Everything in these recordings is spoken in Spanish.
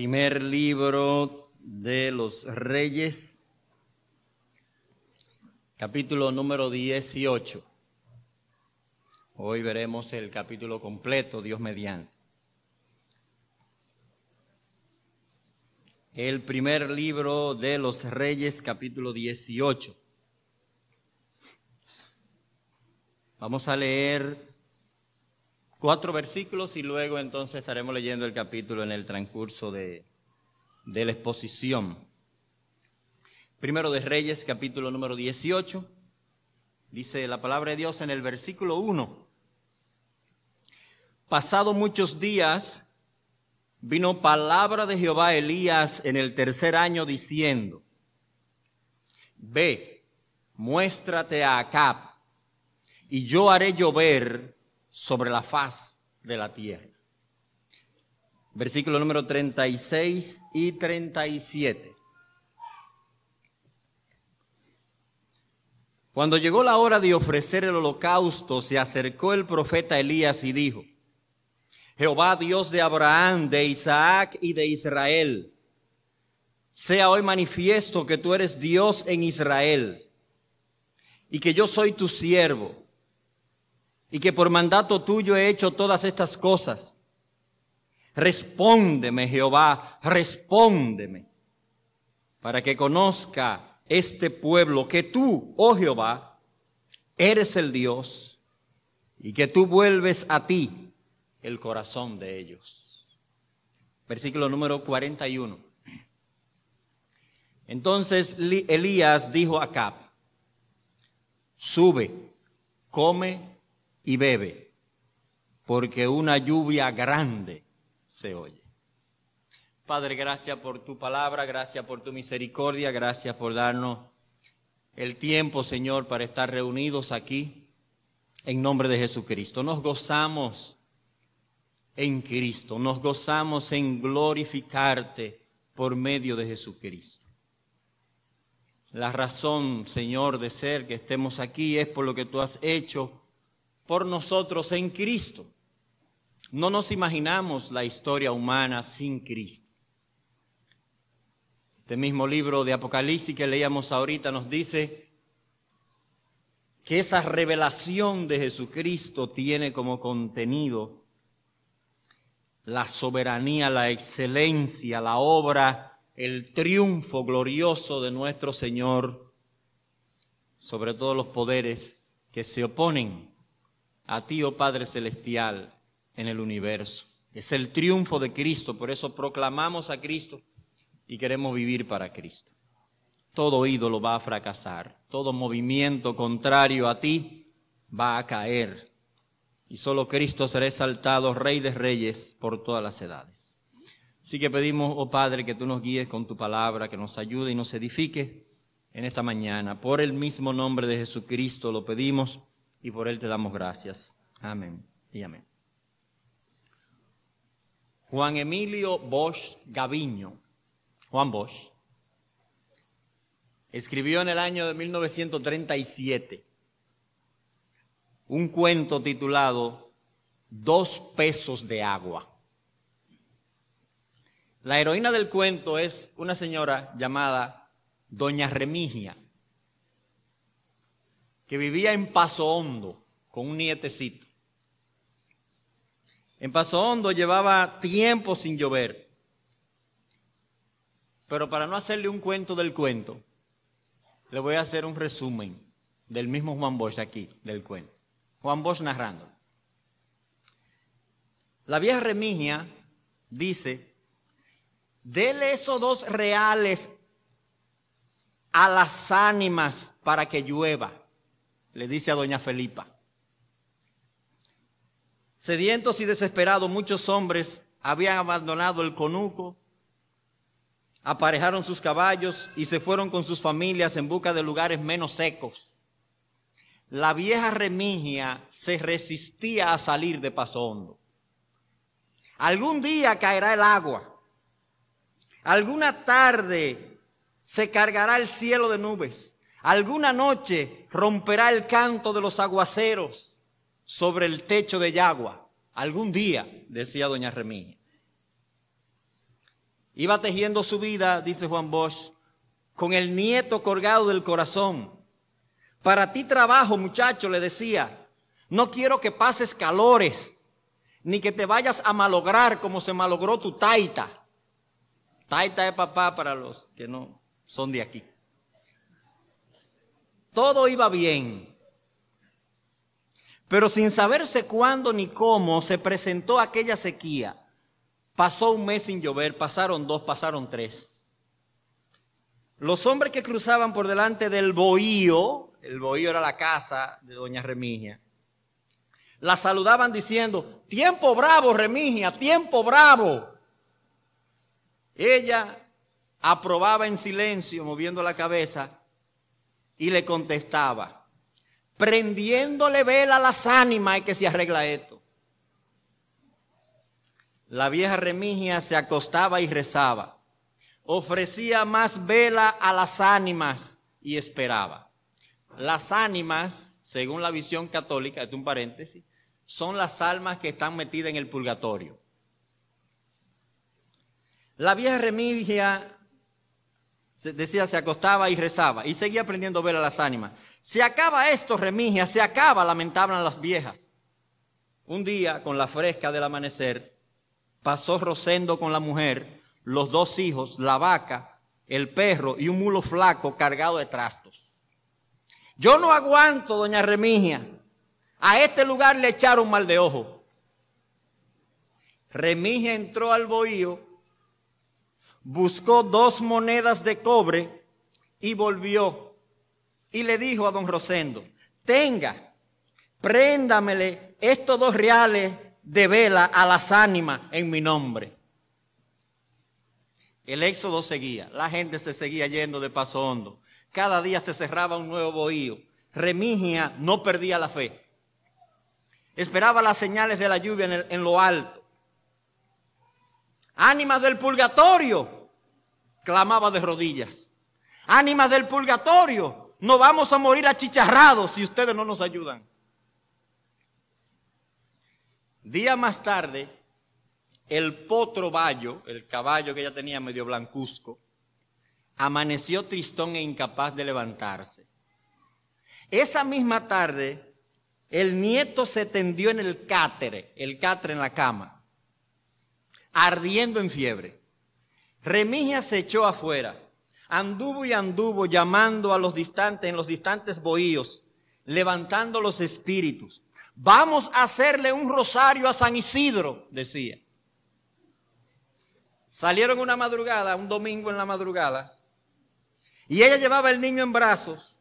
Primer libro de los Reyes, capítulo número 18. Hoy veremos el capítulo completo, Dios mediante. El primer libro de los Reyes, capítulo 18. Vamos a leer 4 versículos y luego entonces estaremos leyendo el capítulo en el transcurso de la exposición. Primero de Reyes, capítulo número 18. Dice la palabra de Dios en el versículo 1. Pasado muchos días, vino palabra de Jehová a Elías en el 3er año diciendo: Ve, muéstrate a Acab, y yo haré llover sobre la faz de la tierra. Versículo número 36 y 37. Cuando llegó la hora de ofrecer el holocausto, se acercó el profeta Elías y dijo: Jehová, Dios de Abraham, de Isaac y de Israel, sea hoy manifiesto que tú eres Dios en Israel, y que yo soy tu siervo, y que por mandato tuyo he hecho todas estas cosas. Respóndeme, Jehová, respóndeme, para que conozca este pueblo que tú, oh Jehová, eres el Dios, y que tú vuelves a ti el corazón de ellos. Versículo número 41. Entonces Elías dijo a Acab: Sube, come y bebe, porque una lluvia grande se oye. Padre, gracias por tu palabra, gracias por tu misericordia, gracias por darnos el tiempo, Señor, para estar reunidos aquí en nombre de Jesucristo. Nos gozamos en Cristo, nos gozamos en glorificarte por medio de Jesucristo. La razón, Señor, de ser que estemos aquí es por lo que tú has hecho por nosotros en Cristo. No nos imaginamos la historia humana sin Cristo. Este mismo libro de Apocalipsis que leíamos ahorita nos dice que esa revelación de Jesucristo tiene como contenido la soberanía, la excelencia, la obra, el triunfo glorioso de nuestro Señor sobre todos los poderes que se oponen a ti, oh Padre Celestial, en el universo. Es el triunfo de Cristo, por eso proclamamos a Cristo y queremos vivir para Cristo. Todo ídolo va a fracasar, todo movimiento contrario a ti va a caer, y solo Cristo será exaltado, Rey de Reyes, por todas las edades. Así que pedimos, oh Padre, que tú nos guíes con tu palabra, que nos ayude y nos edifique en esta mañana. Por el mismo nombre de Jesucristo lo pedimos y por él te damos gracias. Amén y amén. Juan Emilio Bosch Gaviño, Juan Bosch, escribió en el año de 1937 un cuento titulado 2 pesos de agua. La heroína del cuento es una señora llamada Doña Remigia, que vivía en Paso Hondo con un nietecito. En Paso Hondo llevaba tiempo sin llover. Pero para no hacerle un cuento del cuento, le voy a hacer un resumen del mismo Juan Bosch aquí, del cuento. Juan Bosch narrando. La vieja Remigia dice: dele esos 2 reales a las ánimas para que llueva, le dice a doña Felipa. Sedientos y desesperados, muchos hombres habían abandonado el conuco, aparejaron sus caballos y se fueron con sus familias en busca de lugares menos secos. La vieja Remigia se resistía a salir de Paso Hondo. Algún día caerá el agua, alguna tarde se cargará el cielo de nubes, alguna noche romperá el canto de los aguaceros sobre el techo de Yagua. Algún día, decía doña Remigia. Iba tejiendo su vida, dice Juan Bosch, con el nieto colgado del corazón. Para ti trabajo, muchacho, le decía. No quiero que pases calores, ni que te vayas a malograr como se malogró tu taita. Taita es papá para los que no son de aquí. Todo iba bien. Pero sin saberse cuándo ni cómo se presentó aquella sequía. Pasó un mes sin llover, pasaron 2, pasaron 3. Los hombres que cruzaban por delante del bohío, el bohío era la casa de doña Remigia, la saludaban diciendo: tiempo bravo, Remigia, tiempo bravo. Ella aprobaba en silencio, moviendo la cabeza, y le contestaba: prendiéndole vela a las ánimas es que se arregla esto. La vieja Remigia se acostaba y rezaba, ofrecía más vela a las ánimas y esperaba. Las ánimas, según la visión católica, esto es un paréntesis, son las almas que están metidas en el purgatorio. La vieja Remigia, decía, se acostaba y rezaba y seguía prendiendo vela a las ánimas. Se acaba esto, Remigia, se acaba, lamentaban las viejas. Un día, con la fresca del amanecer, pasó Rosendo con la mujer, los 2 hijos, la vaca, el perro y un mulo flaco cargado de trastos. Yo no aguanto, doña Remigia. A este lugar le echaron mal de ojo. Remigia entró al bohío, buscó 2 monedas de cobre y volvió. Y le dijo a don Rosendo: tenga, préndamele estos 2 reales de vela a las ánimas en mi nombre. El éxodo seguía, la gente se seguía yendo de Paso Hondo. Cada día se cerraba un nuevo bohío. Remigia no perdía la fe. Esperaba las señales de la lluvia en lo alto. Ánimas del purgatorio, clamaba de rodillas. Ánimas del purgatorio, no vamos a morir achicharrados si ustedes no nos ayudan. Día más tarde, el potro Bayo, el caballo que ella tenía medio blancuzco, amaneció tristón e incapaz de levantarse. Esa misma tarde, el nieto se tendió en el catre en la cama, ardiendo en fiebre. Remigia se echó afuera, anduvo y anduvo llamando a los distantes, en los distantes bohíos, levantando los espíritus. Vamos a hacerle un rosario a San Isidro, decía. Salieron una madrugada, un domingo en la madrugada, y ella llevaba el niño en brazos,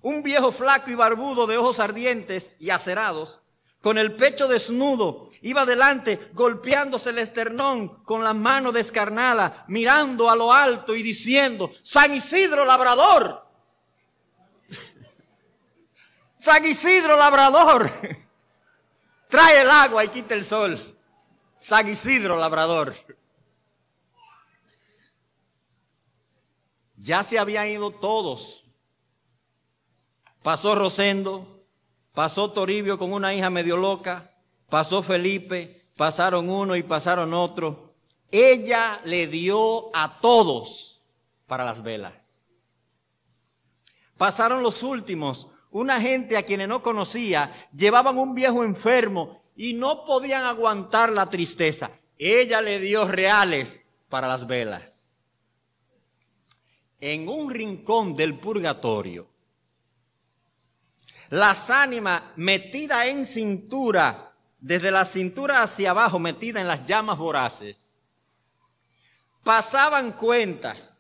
un viejo flaco y barbudo de ojos ardientes y acerados, con el pecho desnudo, iba delante golpeándose el esternón con las manos descarnadas, mirando a lo alto y diciendo: San Isidro labrador, San Isidro labrador, trae el agua y quita el sol, San Isidro labrador. Ya se habían ido todos. Pasó Rosendo, pasó Toribio con una hija medio loca, pasó Felipe, pasaron uno y pasaron otro. Ella le dio a todos para las velas. Pasaron los últimos, una gente a quienes no conocía, llevaban un viejo enfermo y no podían aguantar la tristeza. Ella le dio reales para las velas. En un rincón del purgatorio, las ánimas metidas en cintura, desde la cintura hacia abajo, metidas en las llamas voraces, pasaban cuentas.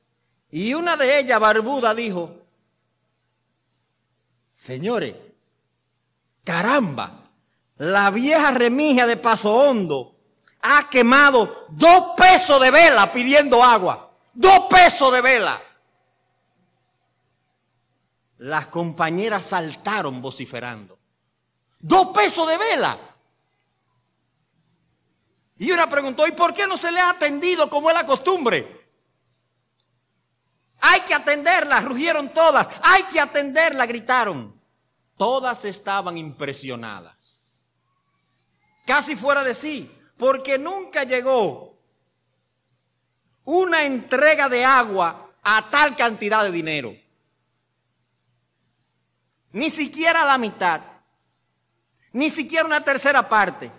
Y una de ellas, barbuda, dijo: señores, caramba, la vieja Remigia de Paso Hondo ha quemado 2 pesos de vela pidiendo agua. 2 pesos de vela. Las compañeras saltaron vociferando. 2 pesos de vela. Y una preguntó: ¿y por qué no se le ha atendido como es la costumbre? Hay que atenderla, rugieron todas. Hay que atenderla, gritaron. Todas estaban impresionadas, casi fuera de sí, porque nunca llegó una entrega de agua a tal cantidad de dinero. Ni siquiera la mitad, ni siquiera una tercera parte.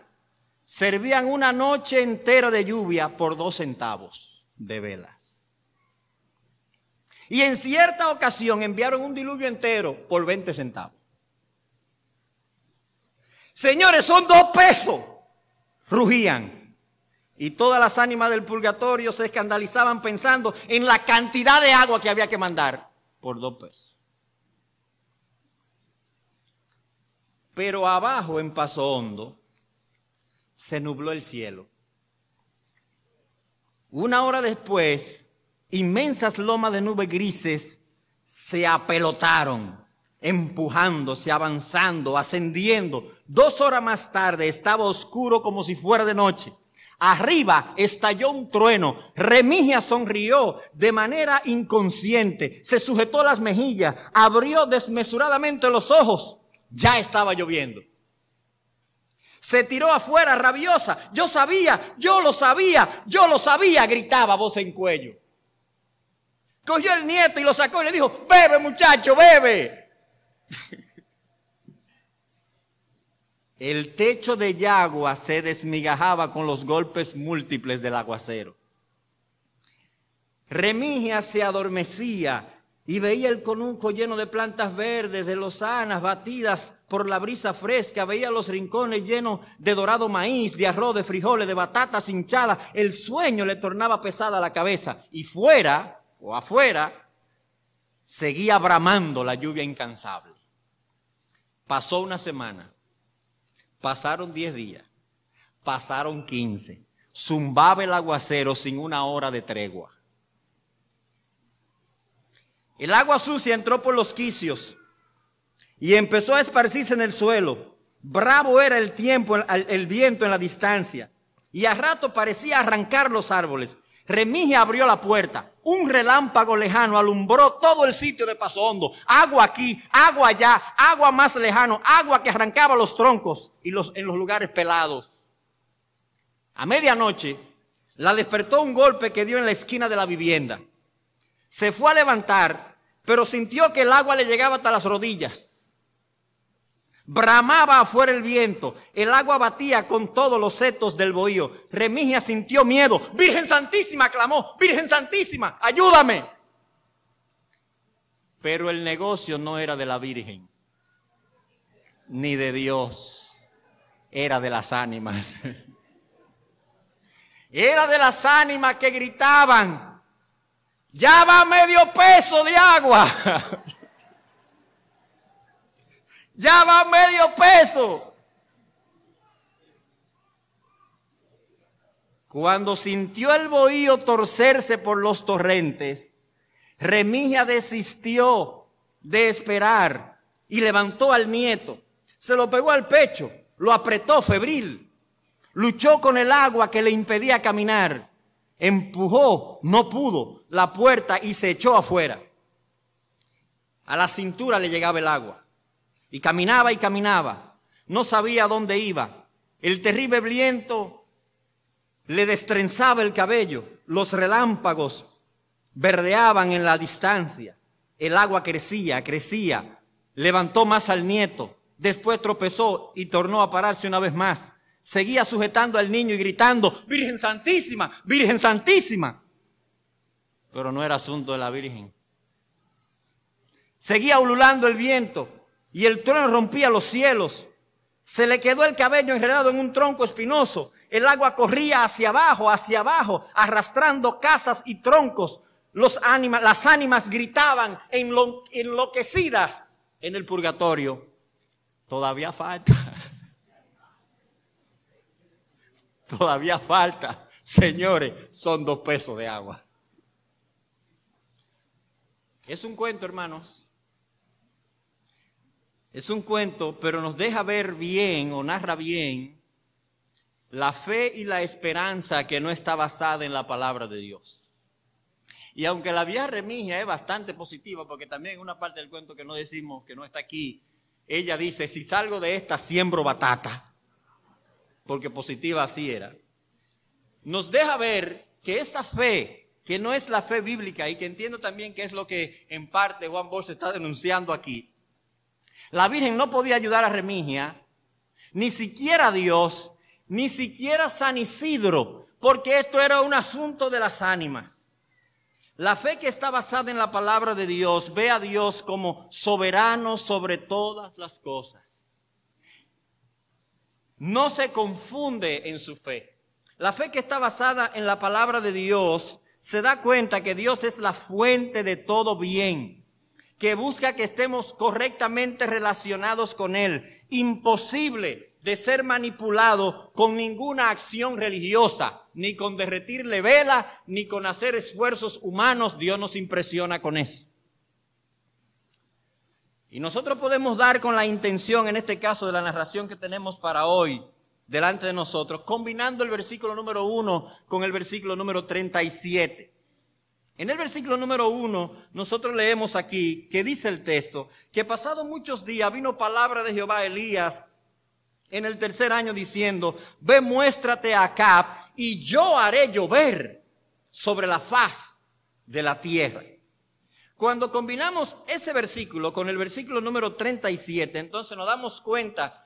Servían una noche entera de lluvia por 2 centavos de velas. Y en cierta ocasión enviaron un diluvio entero por 20 centavos. Señores, son 2 pesos. Rugían. Y todas las ánimas del purgatorio se escandalizaban pensando en la cantidad de agua que había que mandar por 2 pesos. Pero abajo en Paso Hondo se nubló el cielo. Una hora después, inmensas lomas de nubes grises se apelotaron, empujándose, avanzando, ascendiendo. 2 horas más tarde estaba oscuro como si fuera de noche. Arriba estalló un trueno. Remigia sonrió de manera inconsciente, se sujetó las mejillas, abrió desmesuradamente los ojos. Ya estaba lloviendo. Se tiró afuera rabiosa. Yo sabía, yo lo sabía, yo lo sabía, gritaba voz en cuello. Cogió el nieto y lo sacó y le dijo: bebe, muchacho, bebe. El techo de Yagua se desmigajaba con los golpes múltiples del aguacero. Remigia se adormecía y veía el conuco lleno de plantas verdes, de lozanas batidas por la brisa fresca. Veía los rincones llenos de dorado maíz, de arroz, de frijoles, de batatas hinchadas. El sueño le tornaba pesada la cabeza. Y fuera o afuera seguía bramando la lluvia incansable. Pasó una semana, pasaron 10 días, pasaron 15. Zumbaba el aguacero sin una hora de tregua. El agua sucia entró por los quicios y empezó a esparcirse en el suelo. Bravo era el tiempo, el viento en la distancia, y a rato parecía arrancar los árboles. Remigia abrió la puerta. Un relámpago lejano alumbró todo el sitio de Paso Hondo. Agua aquí, agua allá, agua más lejano, agua que arrancaba los troncos y en los lugares pelados. A medianoche la despertó un golpe que dio en la esquina de la vivienda. Se fue a levantar, pero sintió que el agua le llegaba hasta las rodillas. Bramaba afuera el viento, el agua batía con todos los setos del bohío. Remigia sintió miedo. ¡Virgen Santísima!, clamó. ¡Virgen Santísima, ayúdame! Pero el negocio no era de la Virgen, ni de Dios, era de las ánimas. Era de las ánimas que gritaban: ¡ya va medio peso de agua! ¡Ya va medio peso! Cuando sintió el bohío torcerse por los torrentes, Remigia desistió de esperar y levantó al nieto. Se lo pegó al pecho, lo apretó febril. Luchó con el agua que le impedía caminar. Empujó, no pudo, la puerta y se echó afuera. A la cintura le llegaba el agua. Y caminaba y caminaba. No sabía a dónde iba. El terrible viento le destrenzaba el cabello. Los relámpagos verdeaban en la distancia. El agua crecía, crecía. Levantó más al nieto. Después tropezó y tornó a pararse una vez más. Seguía sujetando al niño y gritando: ¡Virgen Santísima! ¡Virgen Santísima! Pero no era asunto de la Virgen. Seguía ululando el viento y el trueno rompía los cielos. Se le quedó el cabello enredado en un tronco espinoso. El agua corría hacia abajo, arrastrando casas y troncos. Las ánimas gritaban enloquecidas en el purgatorio: todavía falta. Todavía falta. Señores, son 2 pesos de agua. Es un cuento, hermanos. Es un cuento, pero nos deja ver bien o narra bien la fe y la esperanza que no está basada en la palabra de Dios. Y aunque la vieja Remigia es bastante positiva, porque también en una parte del cuento que no decimos, que no está aquí, ella dice: si salgo de esta, siembro batata. Porque positiva así era. Nos deja ver que esa fe que no es la fe bíblica y que entiendo también que es lo que en parte Juan Bosch está denunciando aquí. La Virgen no podía ayudar a Remigia, ni siquiera a Dios, ni siquiera a San Isidro, porque esto era un asunto de las ánimas. La fe que está basada en la palabra de Dios ve a Dios como soberano sobre todas las cosas. No se confunde en su fe. La fe que está basada en la palabra de Dios se da cuenta que Dios es la fuente de todo bien, que busca que estemos correctamente relacionados con Él. Imposible de ser manipulado con ninguna acción religiosa, ni con derretirle vela, ni con hacer esfuerzos humanos. Dios nos impresiona con eso. Y nosotros podemos dar con la intención, en este caso de la narración que tenemos para hoy, delante de nosotros, combinando el versículo número 1 con el versículo número 37. En el versículo número 1, nosotros leemos aquí, que dice el texto, que pasado muchos días vino palabra de Jehová a Elías en el 3er año diciendo, ve, muéstrate a Acab y yo haré llover sobre la faz de la tierra. Cuando combinamos ese versículo con el versículo número 37, entonces nos damos cuenta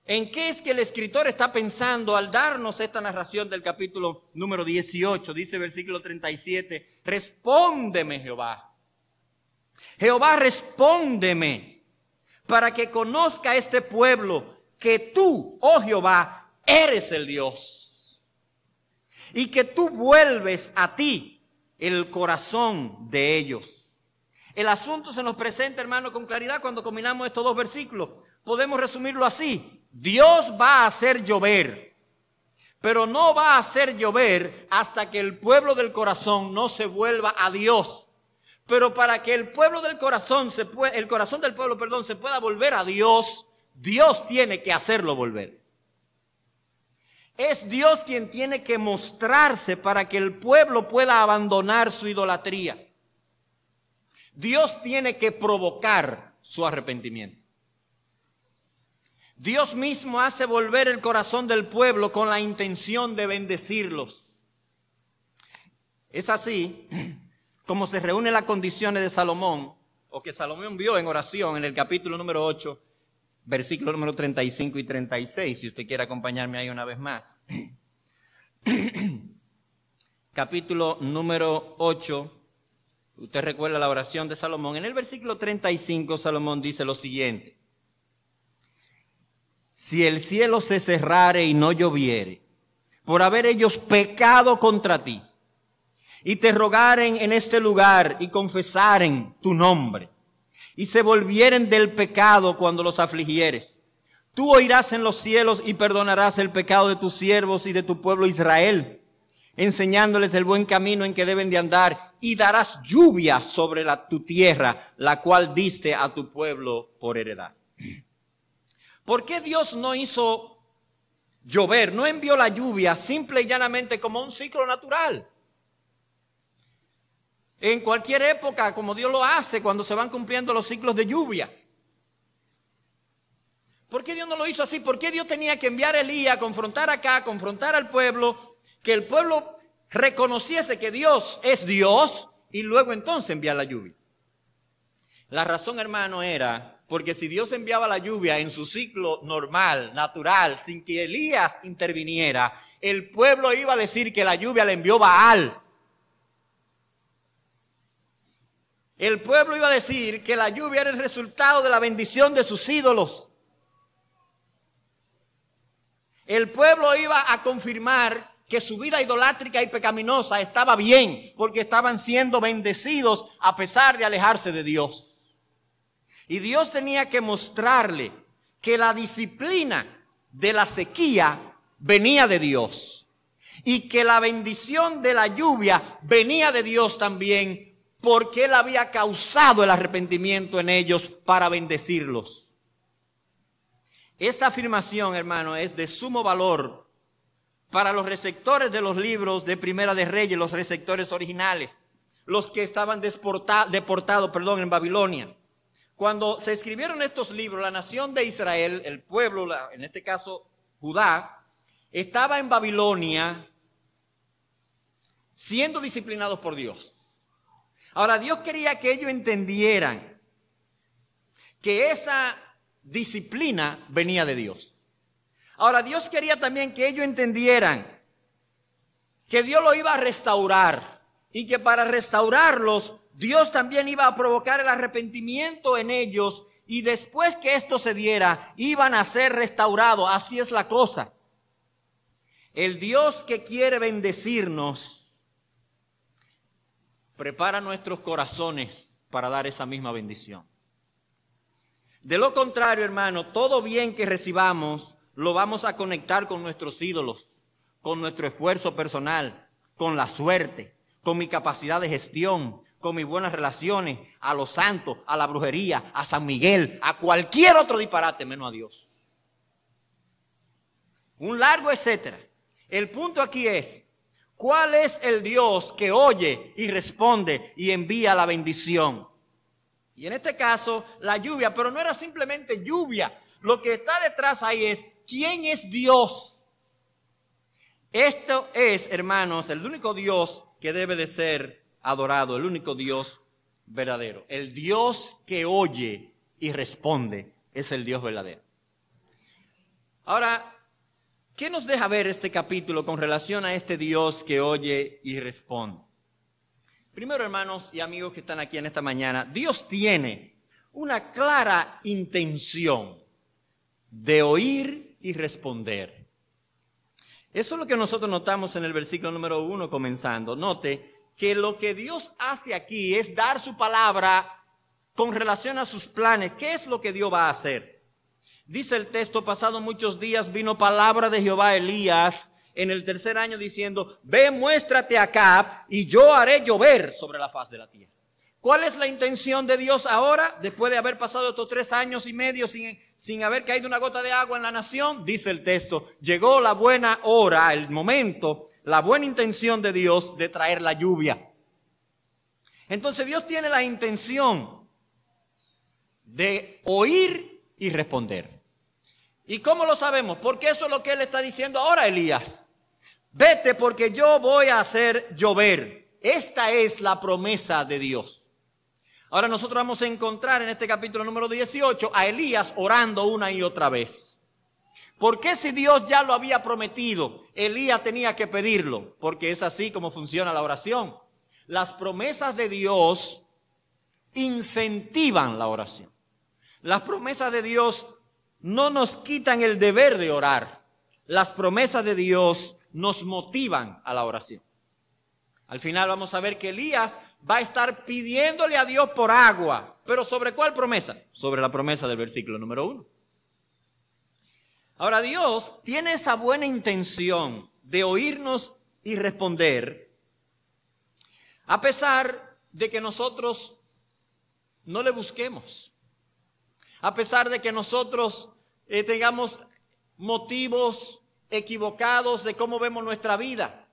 en qué es que el escritor está pensando al darnos esta narración del capítulo número 18. Dice el versículo 37, respóndeme Jehová. Jehová, respóndeme para que conozca este pueblo que tú, oh Jehová, eres el Dios y que tú vuelves a ti el corazón de ellos. El asunto se nos presenta, hermano, con claridad cuando combinamos estos dos versículos. Podemos resumirlo así. Dios va a hacer llover, pero no va a hacer llover hasta que el pueblo del corazón no se vuelva a Dios. Pero para que el pueblo del corazón, el corazón del pueblo, perdón, se pueda volver a Dios, Dios tiene que hacerlo volver. Es Dios quien tiene que mostrarse para que el pueblo pueda abandonar su idolatría. Dios tiene que provocar su arrepentimiento. Dios mismo hace volver el corazón del pueblo con la intención de bendecirlos. Es así como se reúnen las condiciones de Salomón, o que Salomón vio en oración en el capítulo número 8, versículo número 35 y 36, si usted quiere acompañarme ahí una vez más. Capítulo número 8. Usted recuerda la oración de Salomón. En el versículo 35, Salomón dice lo siguiente. Si el cielo se cerrare y no lloviere, por haber ellos pecado contra ti, y te rogaren en este lugar y confesaren tu nombre, y se volvieren del pecado cuando los afligieres, tú oirás en los cielos y perdonarás el pecado de tus siervos y de tu pueblo Israel, enseñándoles el buen camino en que deben de andar, y darás lluvia sobre tu tierra, la cual diste a tu pueblo por heredad. ¿Por qué Dios no hizo llover, no envió la lluvia simple y llanamente como un ciclo natural? En cualquier época, como Dios lo hace cuando se van cumpliendo los ciclos de lluvia. ¿Por qué Dios no lo hizo así? ¿Por qué Dios tenía que enviar a Elías a confrontar acá, confrontar al pueblo, que el pueblo reconociese que Dios es Dios y luego entonces enviar la lluvia? La razón, hermano, era porque si Dios enviaba la lluvia en su ciclo normal, natural, sin que Elías interviniera, el pueblo iba a decir que la lluvia la envió Baal. El pueblo iba a decir que la lluvia era el resultado de la bendición de sus ídolos. El pueblo iba a confirmar que su vida idolátrica y pecaminosa estaba bien, porque estaban siendo bendecidos a pesar de alejarse de Dios. Y Dios tenía que mostrarle que la disciplina de la sequía venía de Dios y que la bendición de la lluvia venía de Dios también, porque Él había causado el arrepentimiento en ellos para bendecirlos. Esta afirmación, hermano, es de sumo valor para los receptores de los libros de Primera de Reyes, los receptores originales, los que estaban deportados en Babilonia. Cuando se escribieron estos libros, la nación de Israel, el pueblo, en este caso Judá, estaba en Babilonia siendo disciplinados por Dios. Ahora, Dios quería que ellos entendieran que esa disciplina venía de Dios. Ahora, Dios quería también que ellos entendieran que Dios lo iba a restaurar y que para restaurarlos, Dios también iba a provocar el arrepentimiento en ellos y después que esto se diera, iban a ser restaurados. Así es la cosa. El Dios que quiere bendecirnos prepara nuestros corazones para dar esa misma bendición. De lo contrario, hermano, todo bien que recibamos lo vamos a conectar con nuestros ídolos, con nuestro esfuerzo personal, con la suerte, con mi capacidad de gestión, con mis buenas relaciones, a los santos, a la brujería, a San Miguel, a cualquier otro disparate menos a Dios. Un largo etcétera. El punto aquí es, ¿cuál es el Dios que oye y responde y envía la bendición? Y en este caso, la lluvia, pero no era simplemente lluvia. Lo que está detrás ahí es, ¿quién es Dios? Esto es, hermanos, el único Dios que debe de ser adorado, el único Dios verdadero. El Dios que oye y responde es el Dios verdadero. Ahora, ¿qué nos deja ver este capítulo con relación a este Dios que oye y responde? Primero, hermanos y amigos que están aquí en esta mañana, Dios tiene una clara intención de oír y responder. Eso es lo que nosotros notamos en el versículo número 1 comenzando. Note que lo que Dios hace aquí es dar su palabra con relación a sus planes. ¿Qué es lo que Dios va a hacer? Dice el texto, pasado muchos días vino palabra de Jehová a Elías en el 3er año diciendo, ve, muéstrate a Acab y yo haré llover sobre la faz de la tierra. ¿Cuál es la intención de Dios ahora, después de haber pasado estos 3 años y medio sin haber caído una gota de agua en la nación? Dice el texto, llegó la buena hora, el momento, la buena intención de Dios de traer la lluvia. Entonces Dios tiene la intención de oír y responder. ¿Y cómo lo sabemos? Porque eso es lo que Él está diciendo ahora a Elías. Vete porque yo voy a hacer llover. Esta es la promesa de Dios. Ahora nosotros vamos a encontrar en este capítulo número 18 a Elías orando una y otra vez. ¿Por qué si Dios ya lo había prometido, Elías tenía que pedirlo? Porque es así como funciona la oración. Las promesas de Dios incentivan la oración. Las promesas de Dios no nos quitan el deber de orar. Las promesas de Dios nos motivan a la oración. Al final vamos a ver que Elías va a estar pidiéndole a Dios por agua. ¿Pero sobre cuál promesa? Sobre la promesa del versículo número 1. Ahora Dios tiene esa buena intención de oírnos y responder, a pesar de que nosotros no le busquemos. A pesar de que nosotros tengamos motivos equivocados de cómo vemos nuestra vida.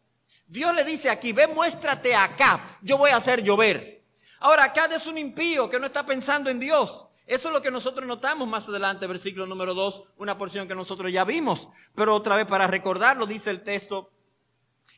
Dios le dice aquí, ve, muéstrate a Acab, yo voy a hacer llover. Ahora, Acab es un impío que no está pensando en Dios. Eso es lo que nosotros notamos más adelante, versículo número 2, una porción que nosotros ya vimos. Pero otra vez para recordarlo, dice el texto,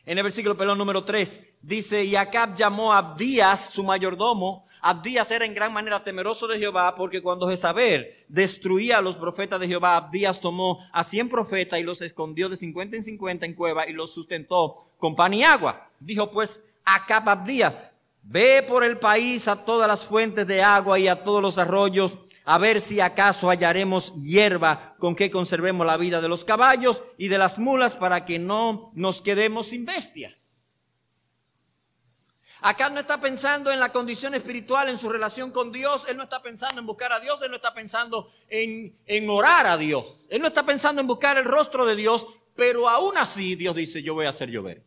en el versículo número 3, dice, y Acab llamó a Abdías, su mayordomo. Abdías era en gran manera temeroso de Jehová, porque cuando Jezabel destruía a los profetas de Jehová, Abdías tomó a 100 profetas y los escondió de 50 en 50 en cueva y los sustentó con pan y agua. Dijo pues Acab a Abdías, ve por el país a todas las fuentes de agua y a todos los arroyos, a ver si acaso hallaremos hierba con que conservemos la vida de los caballos y de las mulas para que no nos quedemos sin bestias. Acá no está pensando en la condición espiritual, en su relación con Dios. Él no está pensando en buscar a Dios. Él no está pensando en orar a Dios. Él no está pensando en buscar el rostro de Dios. Pero aún así Dios dice, yo voy a hacer llover.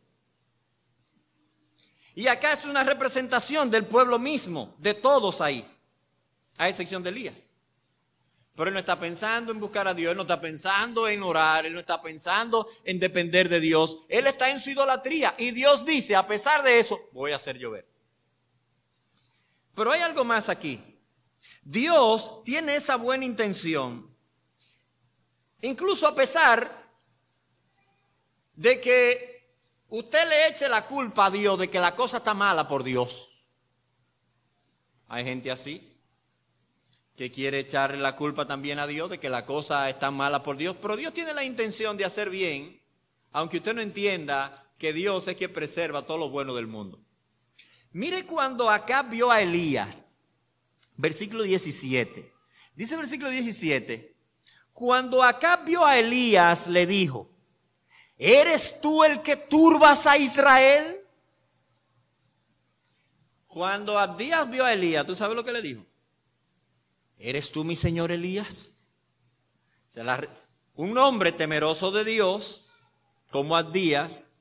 Y acá es una representación del pueblo mismo, de todos ahí, a excepción de Elías. Pero él no está pensando en buscar a Dios, él no está pensando en orar, él no está pensando en depender de Dios. Él está en su idolatría y Dios dice, a pesar de eso, voy a hacer llover. Pero hay algo más aquí. Dios tiene esa buena intención, incluso a pesar de que usted le eche la culpa a Dios de que la cosa está mala por Dios. Hay gente así que quiere echarle la culpa también a Dios de que la cosa está mala por Dios, pero Dios tiene la intención de hacer bien, aunque usted no entienda que Dios es quien preserva todo lo bueno del mundo. Mire cuando Acab vio a Elías, versículo 17. Dice el versículo 17, cuando Acab vio a Elías, le dijo, ¿eres tú el que turbas a Israel? Cuando Abdías vio a Elías, ¿tú sabes lo que le dijo? ¿Eres tú mi señor Elías? O sea, un hombre temeroso de Dios, como Abdías,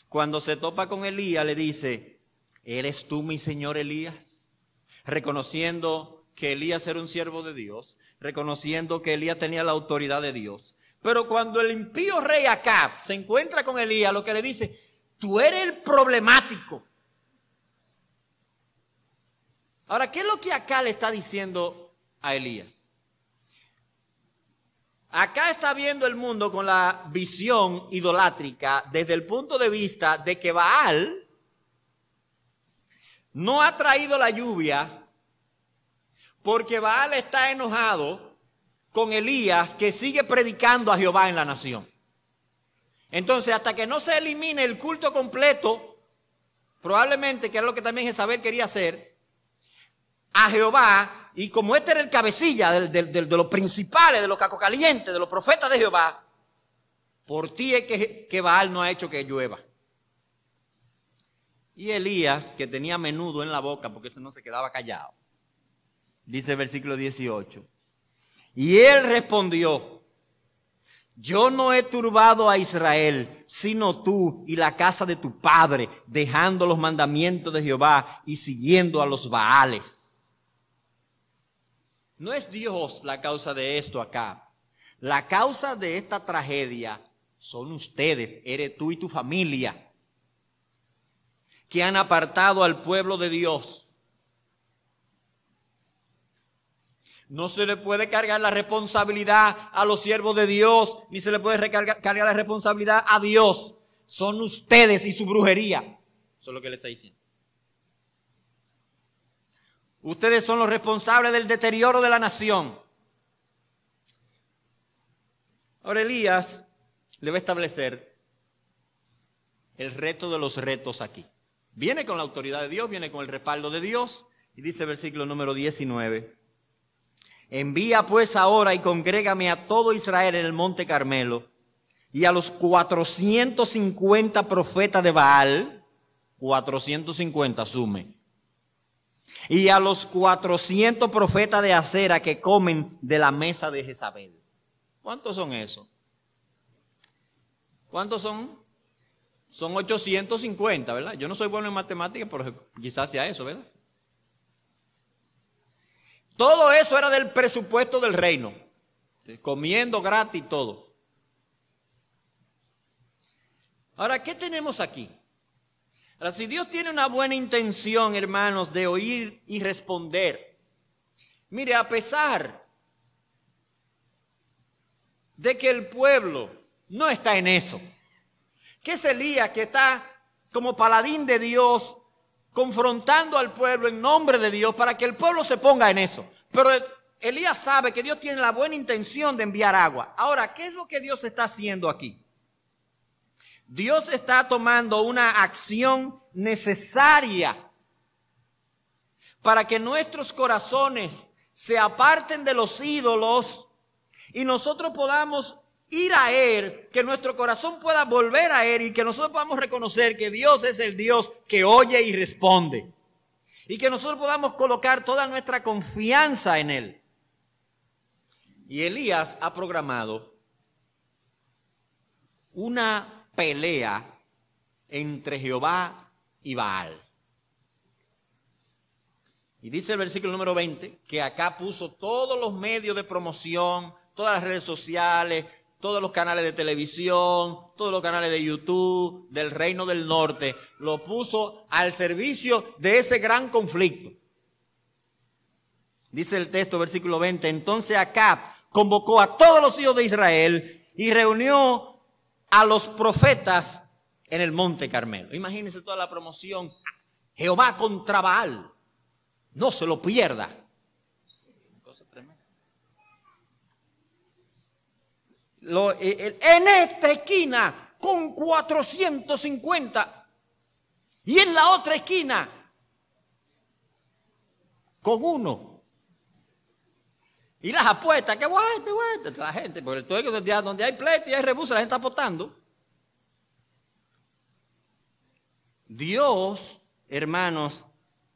cuando se topa con Elías, le dice, ¿eres tú mi señor Elías? Reconociendo que Elías era un siervo de Dios, reconociendo que Elías tenía la autoridad de Dios. Pero cuando el impío rey Acab se encuentra con Elías, lo que le dice, tú eres el problemático. Ahora, ¿qué es lo que Acab le está diciendo a Elías? Acá está viendo el mundo con la visión idolátrica desde el punto de vista de que Baal no ha traído la lluvia porque Baal está enojado con Elías que sigue predicando a Jehová en la nación. Entonces, hasta que no se elimine el culto completo, probablemente, que era lo que también Jezabel quería hacer, a Jehová, y como este era el cabecilla de los principales, de los cacocalientes, de los profetas de Jehová, por ti es que Baal no ha hecho que llueva. Y Elías, que tenía menudo en la boca, porque ese no se quedaba callado, dice el versículo 18, y él respondió, yo no he turbado a Israel, sino tú y la casa de tu padre, dejando los mandamientos de Jehová y siguiendo a los Baales. No es Dios la causa de esto acá. La causa de esta tragedia son ustedes, eres tú y tu familia, que han apartado al pueblo de Dios. No se le puede cargar la responsabilidad a los siervos de Dios, ni se le puede cargar la responsabilidad a Dios. Son ustedes y su brujería. Eso es lo que le está diciendo. Ustedes son los responsables del deterioro de la nación. Ahora Elías le va a establecer el reto de los retos aquí. Viene con la autoridad de Dios, viene con el respaldo de Dios. Y dice el versículo número 19. Envía pues ahora y congrégame a todo Israel en el monte Carmelo y a los 450 profetas de Baal, 450 sume, y a los 400 profetas de Acera que comen de la mesa de Jezabel. ¿Cuántos son esos? ¿Cuántos son? Son 850, ¿verdad? Yo no soy bueno en matemáticas, pero quizás sea eso, ¿verdad? Todo eso era del presupuesto del reino, comiendo gratis todo. Ahora, ¿qué tenemos aquí? Ahora, si Dios tiene una buena intención, hermanos, de oír y responder, mire, a pesar de que el pueblo no está en eso, que es Elías que está como paladín de Dios, confrontando al pueblo en nombre de Dios para que el pueblo se ponga en eso. Pero Elías sabe que Dios tiene la buena intención de enviar agua. Ahora, ¿qué es lo que Dios está haciendo aquí? Dios está tomando una acción necesaria para que nuestros corazones se aparten de los ídolos y nosotros podamos ir a Él, que nuestro corazón pueda volver a Él y que nosotros podamos reconocer que Dios es el Dios que oye y responde. Y que nosotros podamos colocar toda nuestra confianza en Él. Y Elías ha programado una pelea entre Jehová y Baal. Y dice el versículo número 20 que acá puso todos los medios de promoción, todas las redes sociales, todos los canales de televisión, todos los canales de YouTube del Reino del Norte, lo puso al servicio de ese gran conflicto. Dice el texto, versículo 20, entonces Acab convocó a todos los hijos de Israel y reunió a los profetas en el Monte Carmelo. Imagínense toda la promoción. Jehová contra Baal. No se lo pierda. Una cosa tremenda. En esta esquina con 450 y en la otra esquina con 1. Y las apuestas, que vuelta, la gente, porque donde hay pleito y hay rebus, la gente está apostando. Dios, hermanos,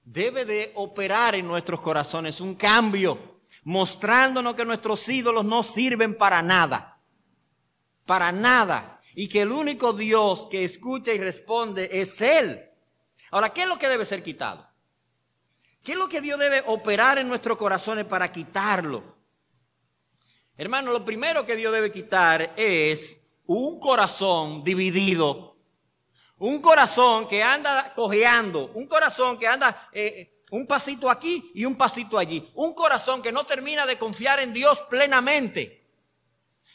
debe de operar en nuestros corazones un cambio, mostrándonos que nuestros ídolos no sirven para nada, y que el único Dios que escucha y responde es Él. Ahora, ¿qué es lo que debe ser quitado? ¿Qué es lo que Dios debe operar en nuestros corazones para quitarlo? Hermano, lo primero que Dios debe quitar es un corazón dividido, un corazón que anda cojeando, un corazón que anda un pasito aquí y un pasito allí, un corazón que no termina de confiar en Dios plenamente.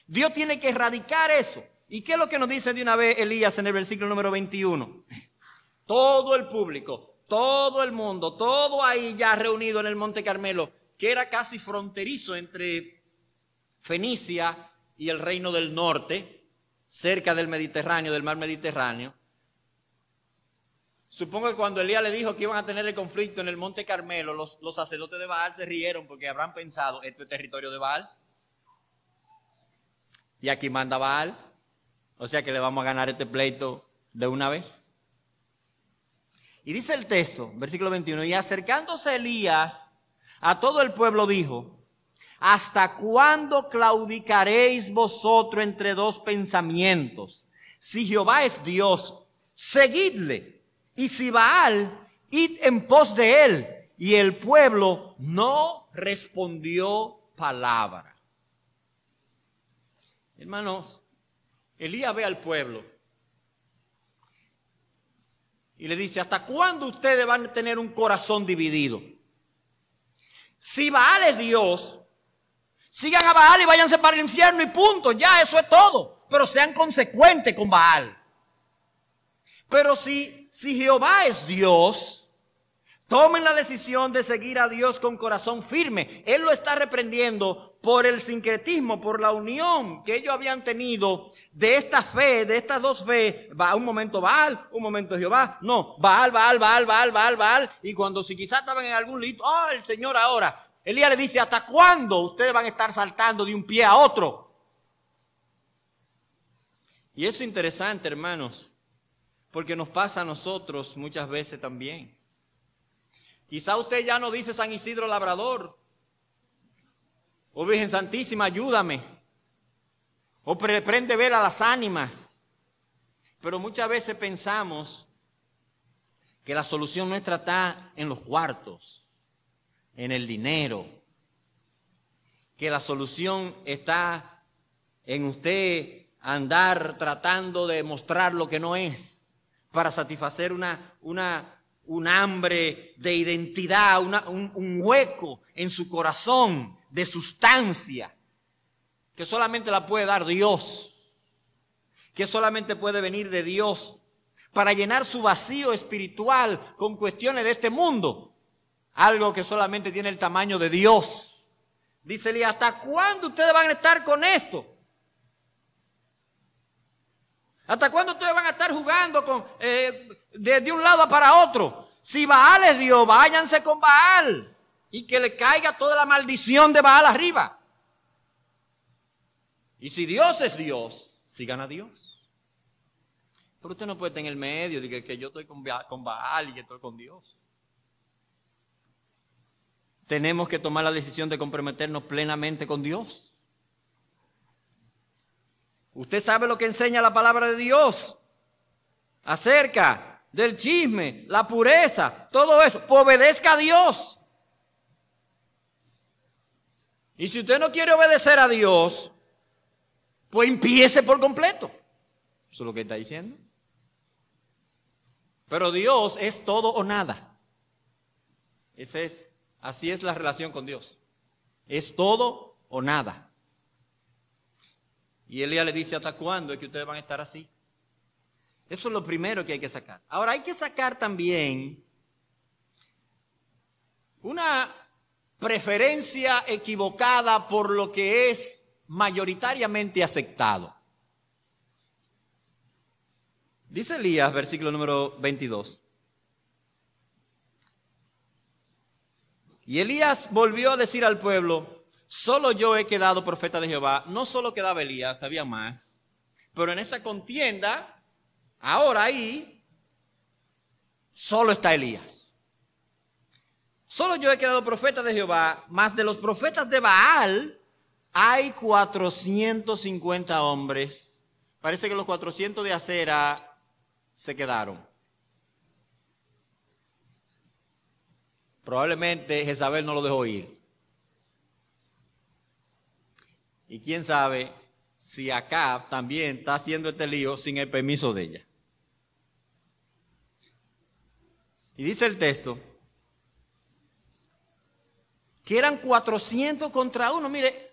Dios tiene que erradicar eso. ¿Y qué es lo que nos dice de una vez Elías en el versículo número 21? Todo el público, todo el mundo, todo ahí ya reunido en el Monte Carmelo, que era casi fronterizo entre Fenicia y el reino del norte, cerca del Mediterráneo, del mar Mediterráneo. Supongo que cuando Elías le dijo que iban a tener el conflicto en el Monte Carmelo, los sacerdotes de Baal se rieron porque habrán pensado, esto es territorio de Baal. Y aquí manda Baal. O sea que le vamos a ganar este pleito de una vez. Y dice el texto, versículo 21, y acercándose Elías a todo el pueblo dijo, ¿hasta cuándo claudicaréis vosotros entre dos pensamientos? Si Jehová es Dios, seguidle. Y si Baal, id en pos de él. Y el pueblo no respondió palabra. Hermanos, Elías ve al pueblo y le dice, ¿hasta cuándo ustedes van a tener un corazón dividido? Si Baal es Dios, sigan a Baal y váyanse para el infierno y punto, ya eso es todo. Pero sean consecuentes con Baal. Pero si Jehová es Dios, tomen la decisión de seguir a Dios con corazón firme. Él lo está reprendiendo por el sincretismo, por la unión que ellos habían tenido de esta fe, de estas dos fe. Va un momento Baal, un momento Jehová. No, Baal. Y cuando si quizás estaban en algún lito, el Señor ahora. Elías le dice, ¿hasta cuándo ustedes van a estar saltando de un pie a otro? Y eso es interesante, hermanos, porque nos pasa a nosotros muchas veces también. Quizá usted ya no dice San Isidro Labrador, o Virgen Santísima, ayúdame, o prende vela a las ánimas. Pero muchas veces pensamos que la solución nuestra está en los cuartos, en el dinero, que la solución está en usted andar tratando de mostrar lo que no es, para satisfacer un hambre de identidad, un hueco en su corazón de sustancia que solamente la puede dar Dios, que solamente puede venir de Dios para llenar su vacío espiritual con cuestiones de este mundo, algo que solamente tiene el tamaño de Dios. Dice Elías, ¿hasta cuándo ustedes van a estar con esto? ¿Hasta cuándo ustedes van a estar jugando de un lado para otro? Si Baal es Dios, váyanse con Baal y que le caiga toda la maldición de Baal arriba. Y si Dios es Dios, sigan a Dios. Pero usted no puede estar en el medio de que yo estoy con Baal y que estoy con Dios. Tenemos que tomar la decisión de comprometernos plenamente con Dios. Usted sabe lo que enseña la palabra de Dios acerca del chisme, la pureza, todo eso. Pues obedezca a Dios. Y si usted no quiere obedecer a Dios, pues empiece por completo. Eso es lo que está diciendo. Pero Dios es todo o nada. Así es la relación con Dios. Es todo o nada. Y Elías le dice, ¿hasta cuándo es que ustedes van a estar así? Eso es lo primero que hay que sacar. Ahora hay que sacar también una preferencia equivocada por lo que es mayoritariamente aceptado. Dice Elías, versículo número 22. Y Elías volvió a decir al pueblo: solo yo he quedado profeta de Jehová. No solo quedaba Elías, había más. Pero en esta contienda, ahora ahí, solo está Elías. Solo yo he quedado profeta de Jehová, mas de los profetas de Baal hay 450 hombres. Parece que los 400 de Acera se quedaron. Probablemente Jezabel no lo dejó ir. Y quién sabe si Acab también está haciendo este lío sin el permiso de ella. Y dice el texto que eran 400 contra 1. Mire,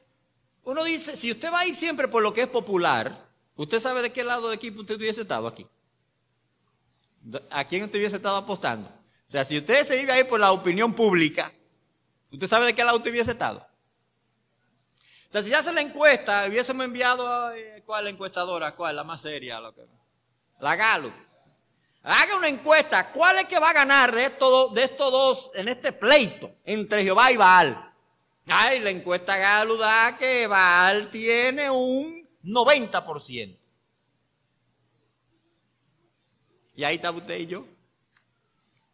uno dice, si usted va a ir siempre por lo que es popular, ¿usted sabe de qué lado de equipo usted hubiese estado aquí? ¿A quién usted hubiese estado apostando? O sea, si usted se iba a ir por la opinión pública, ¿usted sabe de qué lado usted hubiese estado? O sea, si ya hace la encuesta, hubiésemos enviado a ¿cuál encuestadora? ¿Cuál? La más seria. La Gallup. Haga una encuesta. ¿Cuál es que va a ganar de estos dos en este pleito entre Jehová y Baal? Ay, la encuesta Gallup da que Baal tiene un 90%. Y ahí está usted y yo,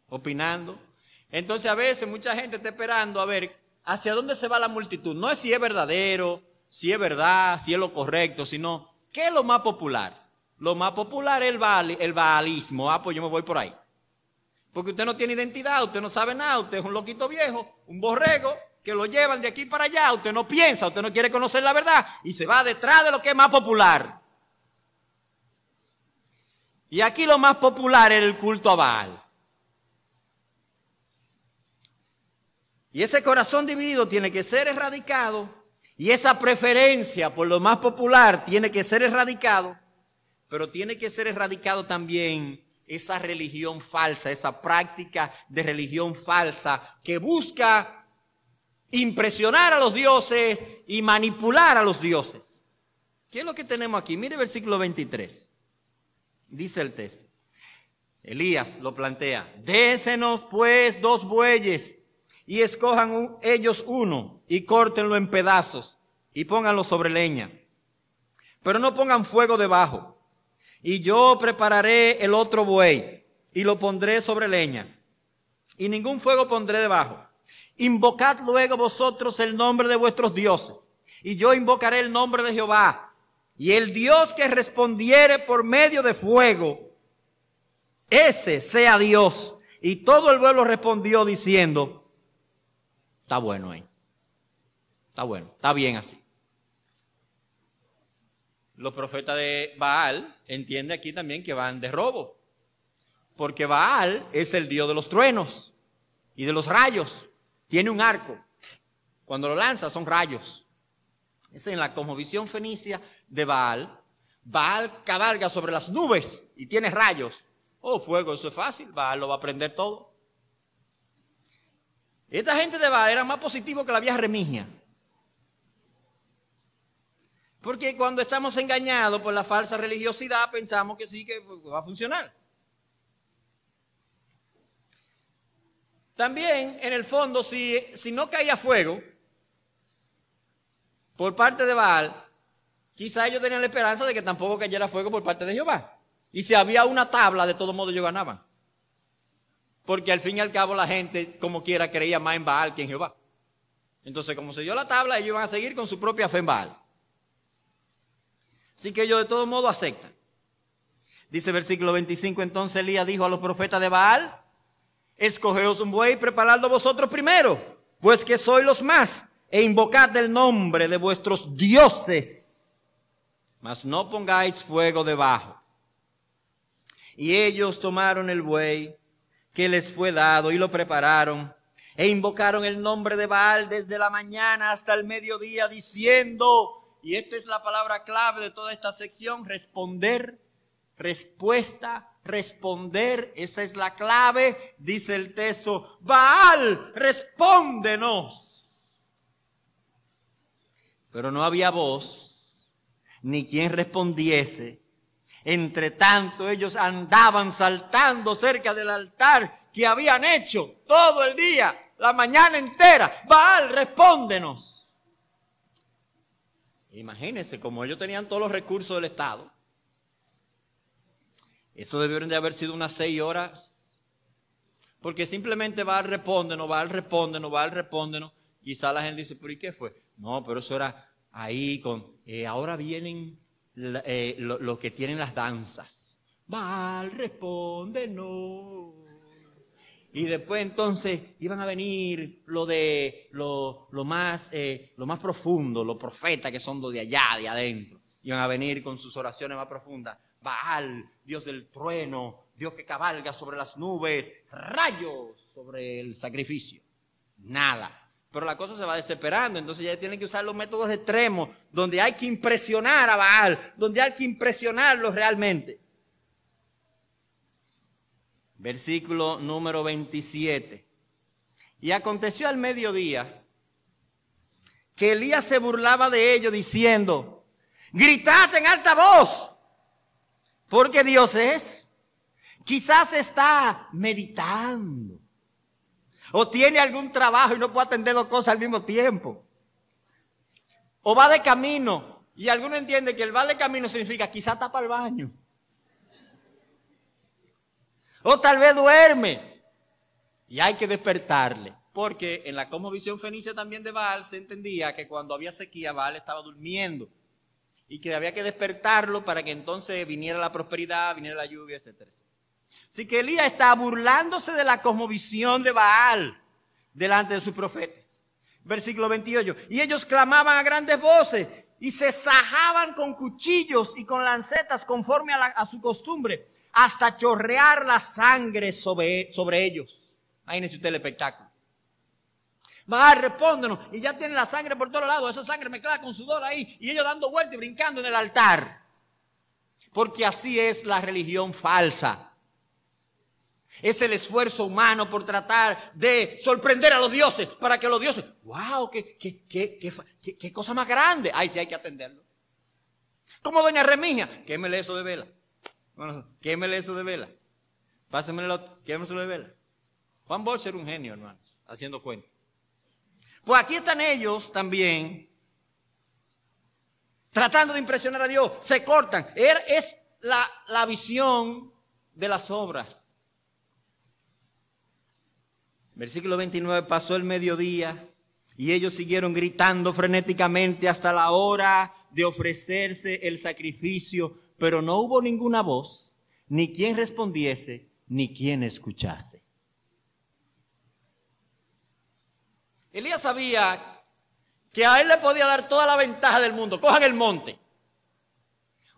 opinando. Entonces a veces mucha gente está esperando a ver hacia dónde se va la multitud. No es si es verdadero, si es verdad, si es lo correcto, sino ¿qué es lo más popular? Lo más popular es el baalismo. Pues yo me voy por ahí. Porque usted no tiene identidad, usted no sabe nada, usted es un loquito viejo, un borrego que lo llevan de aquí para allá, usted no piensa, usted no quiere conocer la verdad y se va detrás de lo que es más popular. Y aquí lo más popular era el culto a Baal. Y ese corazón dividido tiene que ser erradicado. Y esa preferencia por lo más popular tiene que ser erradicado. Pero tiene que ser erradicado también esa religión falsa, esa práctica de religión falsa que busca impresionar a los dioses y manipular a los dioses. ¿Qué es lo que tenemos aquí? Mire el versículo 23. Dice el texto. Elías lo plantea. Désenos pues 2 bueyes y escojan ellos uno y córtenlo en pedazos y pónganlo sobre leña. Pero no pongan fuego debajo. Y yo prepararé el otro buey y lo pondré sobre leña. Y ningún fuego pondré debajo. Invocad luego vosotros el nombre de vuestros dioses. Y yo invocaré el nombre de Jehová. Y el Dios que respondiere por medio de fuego, ese sea Dios. Y todo el pueblo respondió diciendo, está bueno ahí. Está bueno, está bien así. Los profetas de Baal entienden aquí también que van de robo. Porque Baal es el dios de los truenos y de los rayos. Tiene un arco. Cuando lo lanza son rayos. Es en la cosmovisión fenicia de Baal. Baal cabalga sobre las nubes y tiene rayos. Oh, fuego, eso es fácil. Baal lo va a prender todo. Esta gente de Baal era más positivo que la vieja Remigia. Porque cuando estamos engañados por la falsa religiosidad, pensamos que sí, que va a funcionar. También, en el fondo, si no caía fuego por parte de Baal, quizá ellos tenían la esperanza de que tampoco cayera fuego por parte de Jehová. Y si había una tabla, de todo modo ellos ganaban. Porque al fin y al cabo la gente, como quiera, creía más en Baal que en Jehová. Entonces, como se dio la tabla, ellos iban a seguir con su propia fe en Baal. Así que ellos de todo modo aceptan. Dice versículo 25, entonces Elías dijo a los profetas de Baal, escogeos un buey y preparadlo vosotros primero, pues que sois los más, e invocad el nombre de vuestros dioses, mas no pongáis fuego debajo. Y ellos tomaron el buey que les fue dado y lo prepararon, e invocaron el nombre de Baal desde la mañana hasta el mediodía, diciendo, y esta es la palabra clave de toda esta sección, responder, respuesta, responder, esa es la clave, dice el texto, Baal, respóndenos. Pero no había voz, ni quien respondiese. Entre tanto, ellos andaban saltando cerca del altar que habían hecho todo el día, la mañana entera. Baal, respóndenos. Imagínense, como ellos tenían todos los recursos del Estado, eso debieron de haber sido unas 6 horas. Porque simplemente Baal, respóndenos, Baal, respóndenos, Baal, respóndenos. Quizá la gente dice, ¿pero y qué fue? No, pero eso era ahí con... ahora vienen los que tienen las danzas. Baal, respóndenos. Y después entonces iban a venir lo más profundo, los profetas que son los de allá, de adentro. Iban a venir con sus oraciones más profundas. Baal, Dios del trueno, Dios que cabalga sobre las nubes, rayos sobre el sacrificio. Nada. Pero la cosa se va desesperando, entonces ya tienen que usar los métodos extremos, donde hay que impresionar a Baal, donde hay que impresionarlo realmente. Versículo número 27. Y aconteció al mediodía que Elías se burlaba de ellos diciendo, gritad en alta voz, porque Dios es. Quizás está meditando o tiene algún trabajo y no puede atender 2 cosas al mismo tiempo. O va de camino y alguno entiende que el va de camino significa quizás está para el baño. O tal vez duerme y hay que despertarle. Porque en la cosmovisión fenicia también de Baal se entendía que cuando había sequía Baal estaba durmiendo. Y que había que despertarlo para que entonces viniera la prosperidad, viniera la lluvia, etcétera, etcétera. Así que Elías está burlándose de la cosmovisión de Baal delante de sus profetas. Versículo 28. Y ellos clamaban a grandes voces y se sajaban con cuchillos y con lancetas conforme a su costumbre, hasta chorrear la sangre sobre ellos. Imagínense usted el espectáculo. Baal, respóndenos. Y ya tienen la sangre por todos lados. Esa sangre mezclada con sudor ahí. Y ellos dando vueltas y brincando en el altar. Porque así es la religión falsa. Es el esfuerzo humano por tratar de sorprender a los dioses. Para que los dioses, wow, qué cosa más grande. Ay, sí hay que atenderlo. Como doña Remigia, quémele eso de vela. Bueno, quémele eso de vela. Pásemelo, quémeselo de vela. Juan Bosch era un genio, hermanos, haciendo cuentas. Pues aquí están ellos también, tratando de impresionar a Dios. Se cortan. Es la visión de las obras. Versículo 29, pasó el mediodía y ellos siguieron gritando frenéticamente hasta la hora de ofrecerse el sacrificio, pero no hubo ninguna voz, ni quien respondiese, ni quien escuchase. Elías sabía que a él le podía dar toda la ventaja del mundo. Cojan el monte.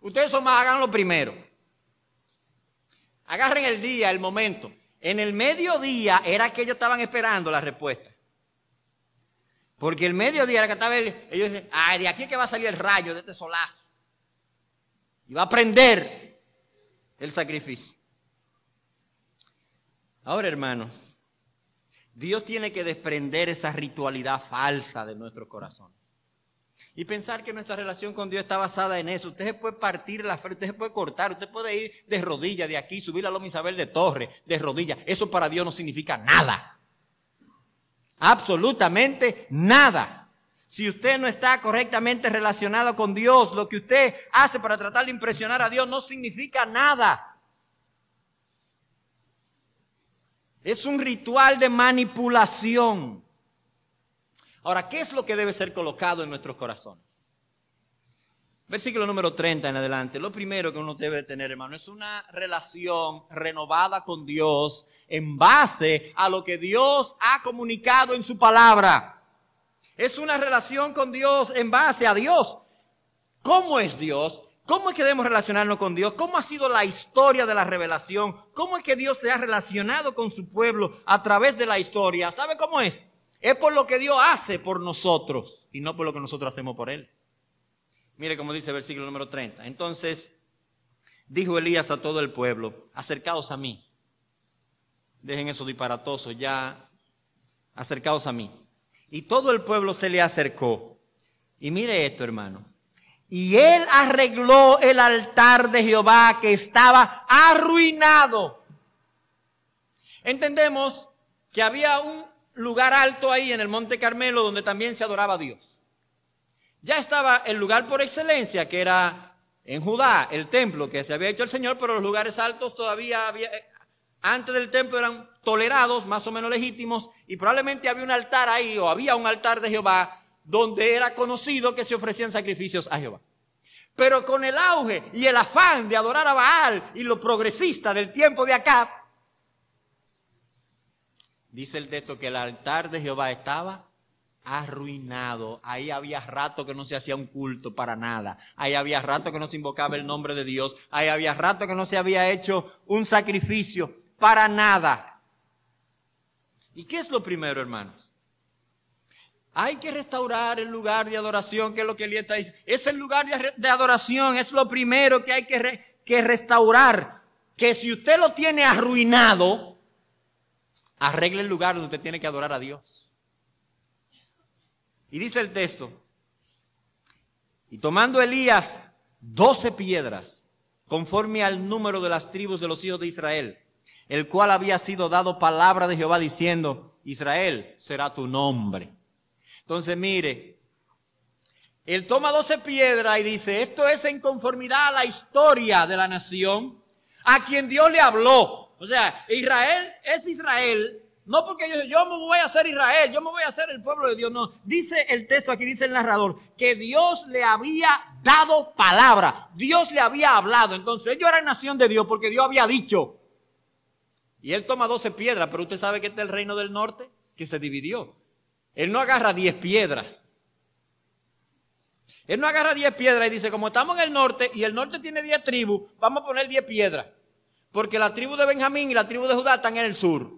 Ustedes son más, háganlo primero. Agarren el día, el momento. En el mediodía era que ellos estaban esperando la respuesta. Porque el mediodía era que estaban, ellos dicen, ay, de aquí es que va a salir el rayo de este solazo. Y va a prender el sacrificio. Ahora, hermanos, Dios tiene que desprender esa ritualidad falsa de nuestros corazones. Y pensar que nuestra relación con Dios está basada en eso. Usted se puede partir la fe, usted se puede cortar, usted puede ir de rodillas de aquí, subir a Loma Isabel de Torres, de rodillas. Eso para Dios no significa nada. Absolutamente nada. Si usted no está correctamente relacionado con Dios, lo que usted hace para tratar de impresionar a Dios no significa nada. Es un ritual de manipulación. Ahora, ¿qué es lo que debe ser colocado en nuestros corazones? Versículo número 30 en adelante. Lo primero que uno debe tener, hermano, es una relación renovada con Dios en base a lo que Dios ha comunicado en su palabra. Es una relación con Dios en base a Dios. ¿Cómo es Dios? ¿Cómo es que debemos relacionarnos con Dios? ¿Cómo ha sido la historia de la revelación? ¿Cómo es que Dios se ha relacionado con su pueblo a través de la historia? ¿Sabe cómo es? Es por lo que Dios hace por nosotros y no por lo que nosotros hacemos por Él. Mire cómo dice el versículo número 30. Entonces Dijo Elías a todo el pueblo: acercaos a mí. Dejen esos disparatosos ya, acercaos a mí. Y todo el pueblo se le acercó. Y mire esto, hermano. Y él arregló el altar de Jehová que estaba arruinado. Entendemos que había un lugar alto ahí en el Monte Carmelo donde también se adoraba a Dios. Ya estaba el lugar por excelencia, que era en Judá, el templo que se había hecho el Señor, pero los lugares altos todavía había, antes del templo eran tolerados, más o menos legítimos, y probablemente había un altar ahí, o había un altar de Jehová, donde era conocido que se ofrecían sacrificios a Jehová. Pero con el auge y el afán de adorar a Baal y lo progresista del tiempo de Acab, dice el texto que el altar de Jehová estaba arruinado. Ahí había rato que no se hacía un culto para nada. Ahí había rato que no se invocaba el nombre de Dios. Ahí había rato que no se había hecho un sacrificio para nada. ¿Y qué es lo primero, hermanos? Hay que restaurar el lugar de adoración, que es lo que Elías está diciendo. Es el lugar de adoración, es lo primero que hay que restaurar. Que si usted lo tiene arruinado, arregle el lugar donde usted tiene que adorar a Dios. Y dice el texto: y tomando Elías 12 piedras, conforme al número de las tribus de los hijos de Israel, el cual había sido dado palabra de Jehová diciendo: Israel será tu nombre. Entonces mire, él toma 12 piedras y dice: esto es en conformidad a la historia de la nación a quien Dios le habló. O sea, Israel es Israel, no porque yo me voy a hacer Israel, yo me voy a hacer el pueblo de Dios. No, dice el texto aquí, dice el narrador, que Dios le había dado palabra, Dios le había hablado. Entonces ellos eran nación de Dios porque Dios había dicho. Y él toma 12 piedras, pero usted sabe que este es el reino del norte, que se dividió. Él no agarra 10 piedras. Él no agarra 10 piedras y dice: como estamos en el norte y el norte tiene 10 tribus, vamos a poner 10 piedras. Porque la tribu de Benjamín y la tribu de Judá están en el sur.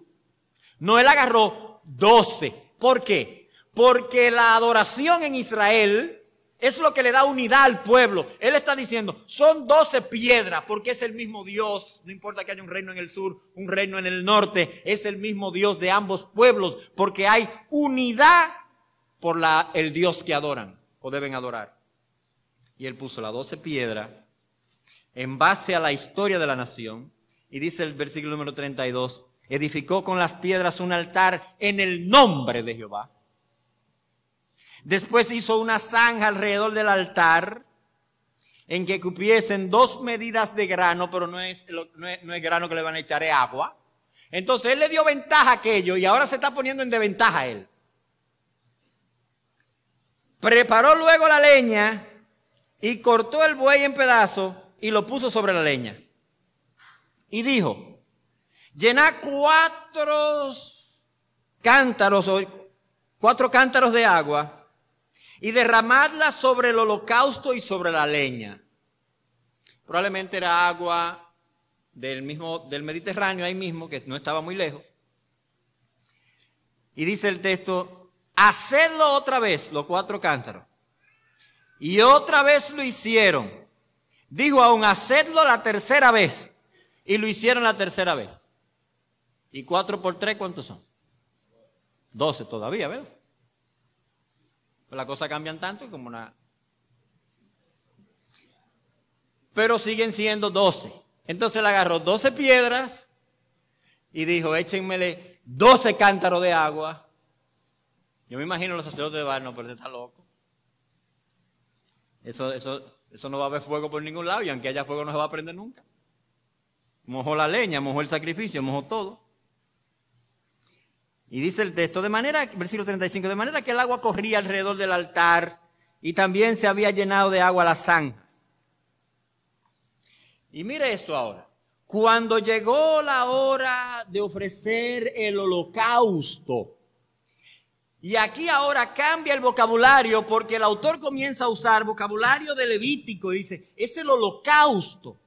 No, él agarró 12. ¿Por qué? Porque la adoración en Israel es lo que le da unidad al pueblo. Él está diciendo: son 12 piedras porque es el mismo Dios. No importa que haya un reino en el sur, un reino en el norte. Es el mismo Dios de ambos pueblos porque hay unidad por el Dios que adoran o deben adorar. Y él puso las 12 piedras en base a la historia de la nación. Y dice el versículo número 32: edificó con las piedras un altar en el nombre de Jehová. Después hizo una zanja alrededor del altar en que cupiesen 2 medidas de grano, pero no es grano que le van a echar agua. Entonces él le dio ventaja a aquello y ahora se está poniendo en desventaja él. Preparó luego la leña y cortó el buey en pedazos y lo puso sobre la leña. Y dijo: llenad 4 cántaros de agua y derramadla sobre el holocausto y sobre la leña. Probablemente era agua del Mediterráneo, ahí mismo, que no estaba muy lejos. Y dice el texto: hacedlo otra vez, los 4 cántaros. Y otra vez lo hicieron. Dijo aún: hacedlo la tercera vez. Y lo hicieron la tercera vez. ¿Y 4 por 3 cuántos son? 12 todavía, ¿verdad? Pues las cosas cambian tanto como una... Pero siguen siendo 12. Entonces él agarró 12 piedras y dijo: échenmele 12 cántaros de agua. Yo me imagino los sacerdotes de Baal: no, pero está loco. Eso no va a haber fuego por ningún lado, y aunque haya fuego no se va a prender nunca. Mojó la leña, mojó el sacrificio, mojó todo. Y dice el texto, versículo 35, de manera que el agua corría alrededor del altar y también se había llenado de agua la zanja. Y mire esto ahora. Cuando llegó la hora de ofrecer el holocausto, y aquí ahora cambia el vocabulario porque el autor comienza a usar vocabulario de Levítico y dice: es el holocausto.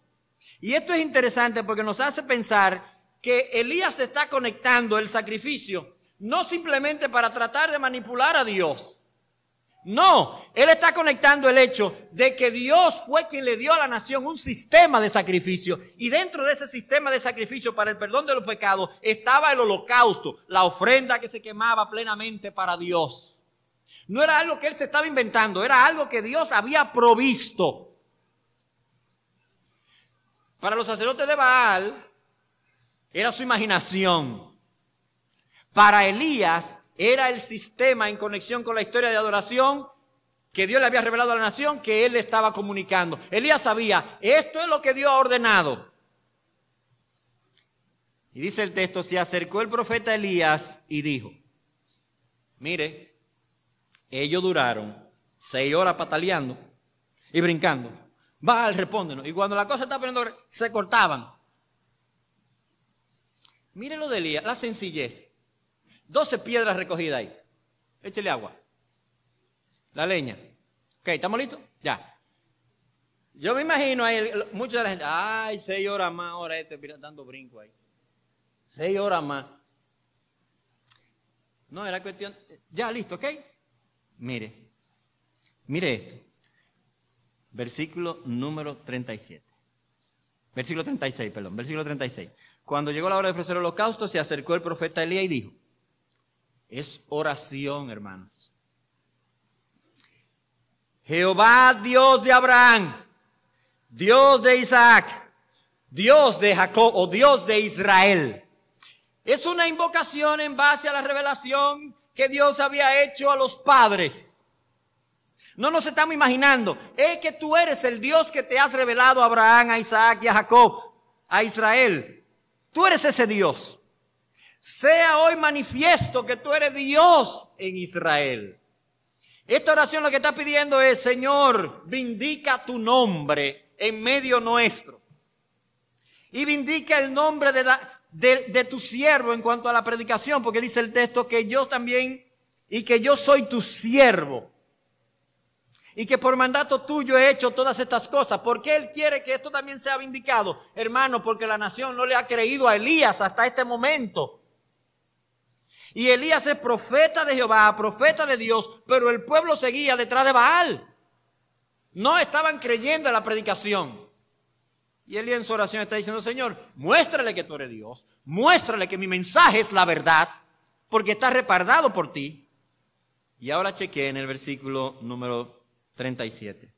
Y esto es interesante porque nos hace pensar que Elías está conectando el sacrificio no simplemente para tratar de manipular a Dios, No, él está conectando el hecho de que Dios fue quien le dio a la nación un sistema de sacrificio. Y dentro de ese sistema de sacrificio para el perdón de los pecados estaba el holocausto, la ofrenda que se quemaba plenamente para Dios. No era algo que él se estaba inventando, era algo que Dios había provisto. Para los sacerdotes de Baal era su imaginación. Para Elías era el sistema en conexión con la historia de adoración que Dios le había revelado a la nación, que él le estaba comunicando. Elías sabía, esto es lo que Dios ha ordenado. Y dice el texto, se acercó el profeta Elías y dijo, mire, ellos duraron 6 horas pataleando y brincando. Baal, respóndenos. Y cuando la cosa estaba poniendo, se cortaban. Mire lo de Elías, la sencillez. 12 piedras recogidas ahí. Échele agua. La leña. Ok, ¿estamos listos? Ya. Yo me imagino ahí, mucha de la gente, ay, 6 horas más, ahora mira, dando brinco ahí. 6 horas más. No, era cuestión, ya, listo, ok. Mire esto. Versículo número 37. Versículo 36, perdón, versículo 36. Cuando llegó la hora de ofrecer el holocausto, se acercó el profeta Elías y dijo, es oración, hermanos. Jehová, Dios de Abraham, Dios de Isaac, Dios de Jacob o Dios de Israel. Es una invocación en base a la revelación que Dios había hecho a los padres. No nos estamos imaginando, es que tú eres el Dios que te has revelado a Abraham, a Isaac y a Jacob, a Israel. Tú eres ese Dios. Sea hoy manifiesto que tú eres Dios en Israel. Esta oración lo que está pidiendo es, Señor, vindica tu nombre en medio nuestro. Y vindica el nombre de tu siervo en cuanto a la predicación, porque dice el texto que yo también, y que yo soy tu siervo. Y que por mandato tuyo he hecho todas estas cosas. ¿Por qué él quiere que esto también sea vindicado? Hermano, porque la nación no le ha creído a Elías hasta este momento. Y Elías es profeta de Jehová, profeta de Dios, pero el pueblo seguía detrás de Baal. No estaban creyendo en la predicación. Y Elías en su oración está diciendo, Señor, muéstrale que tú eres Dios, muéstrale que mi mensaje es la verdad, porque está respaldado por ti. Y ahora chequé en el versículo número 37.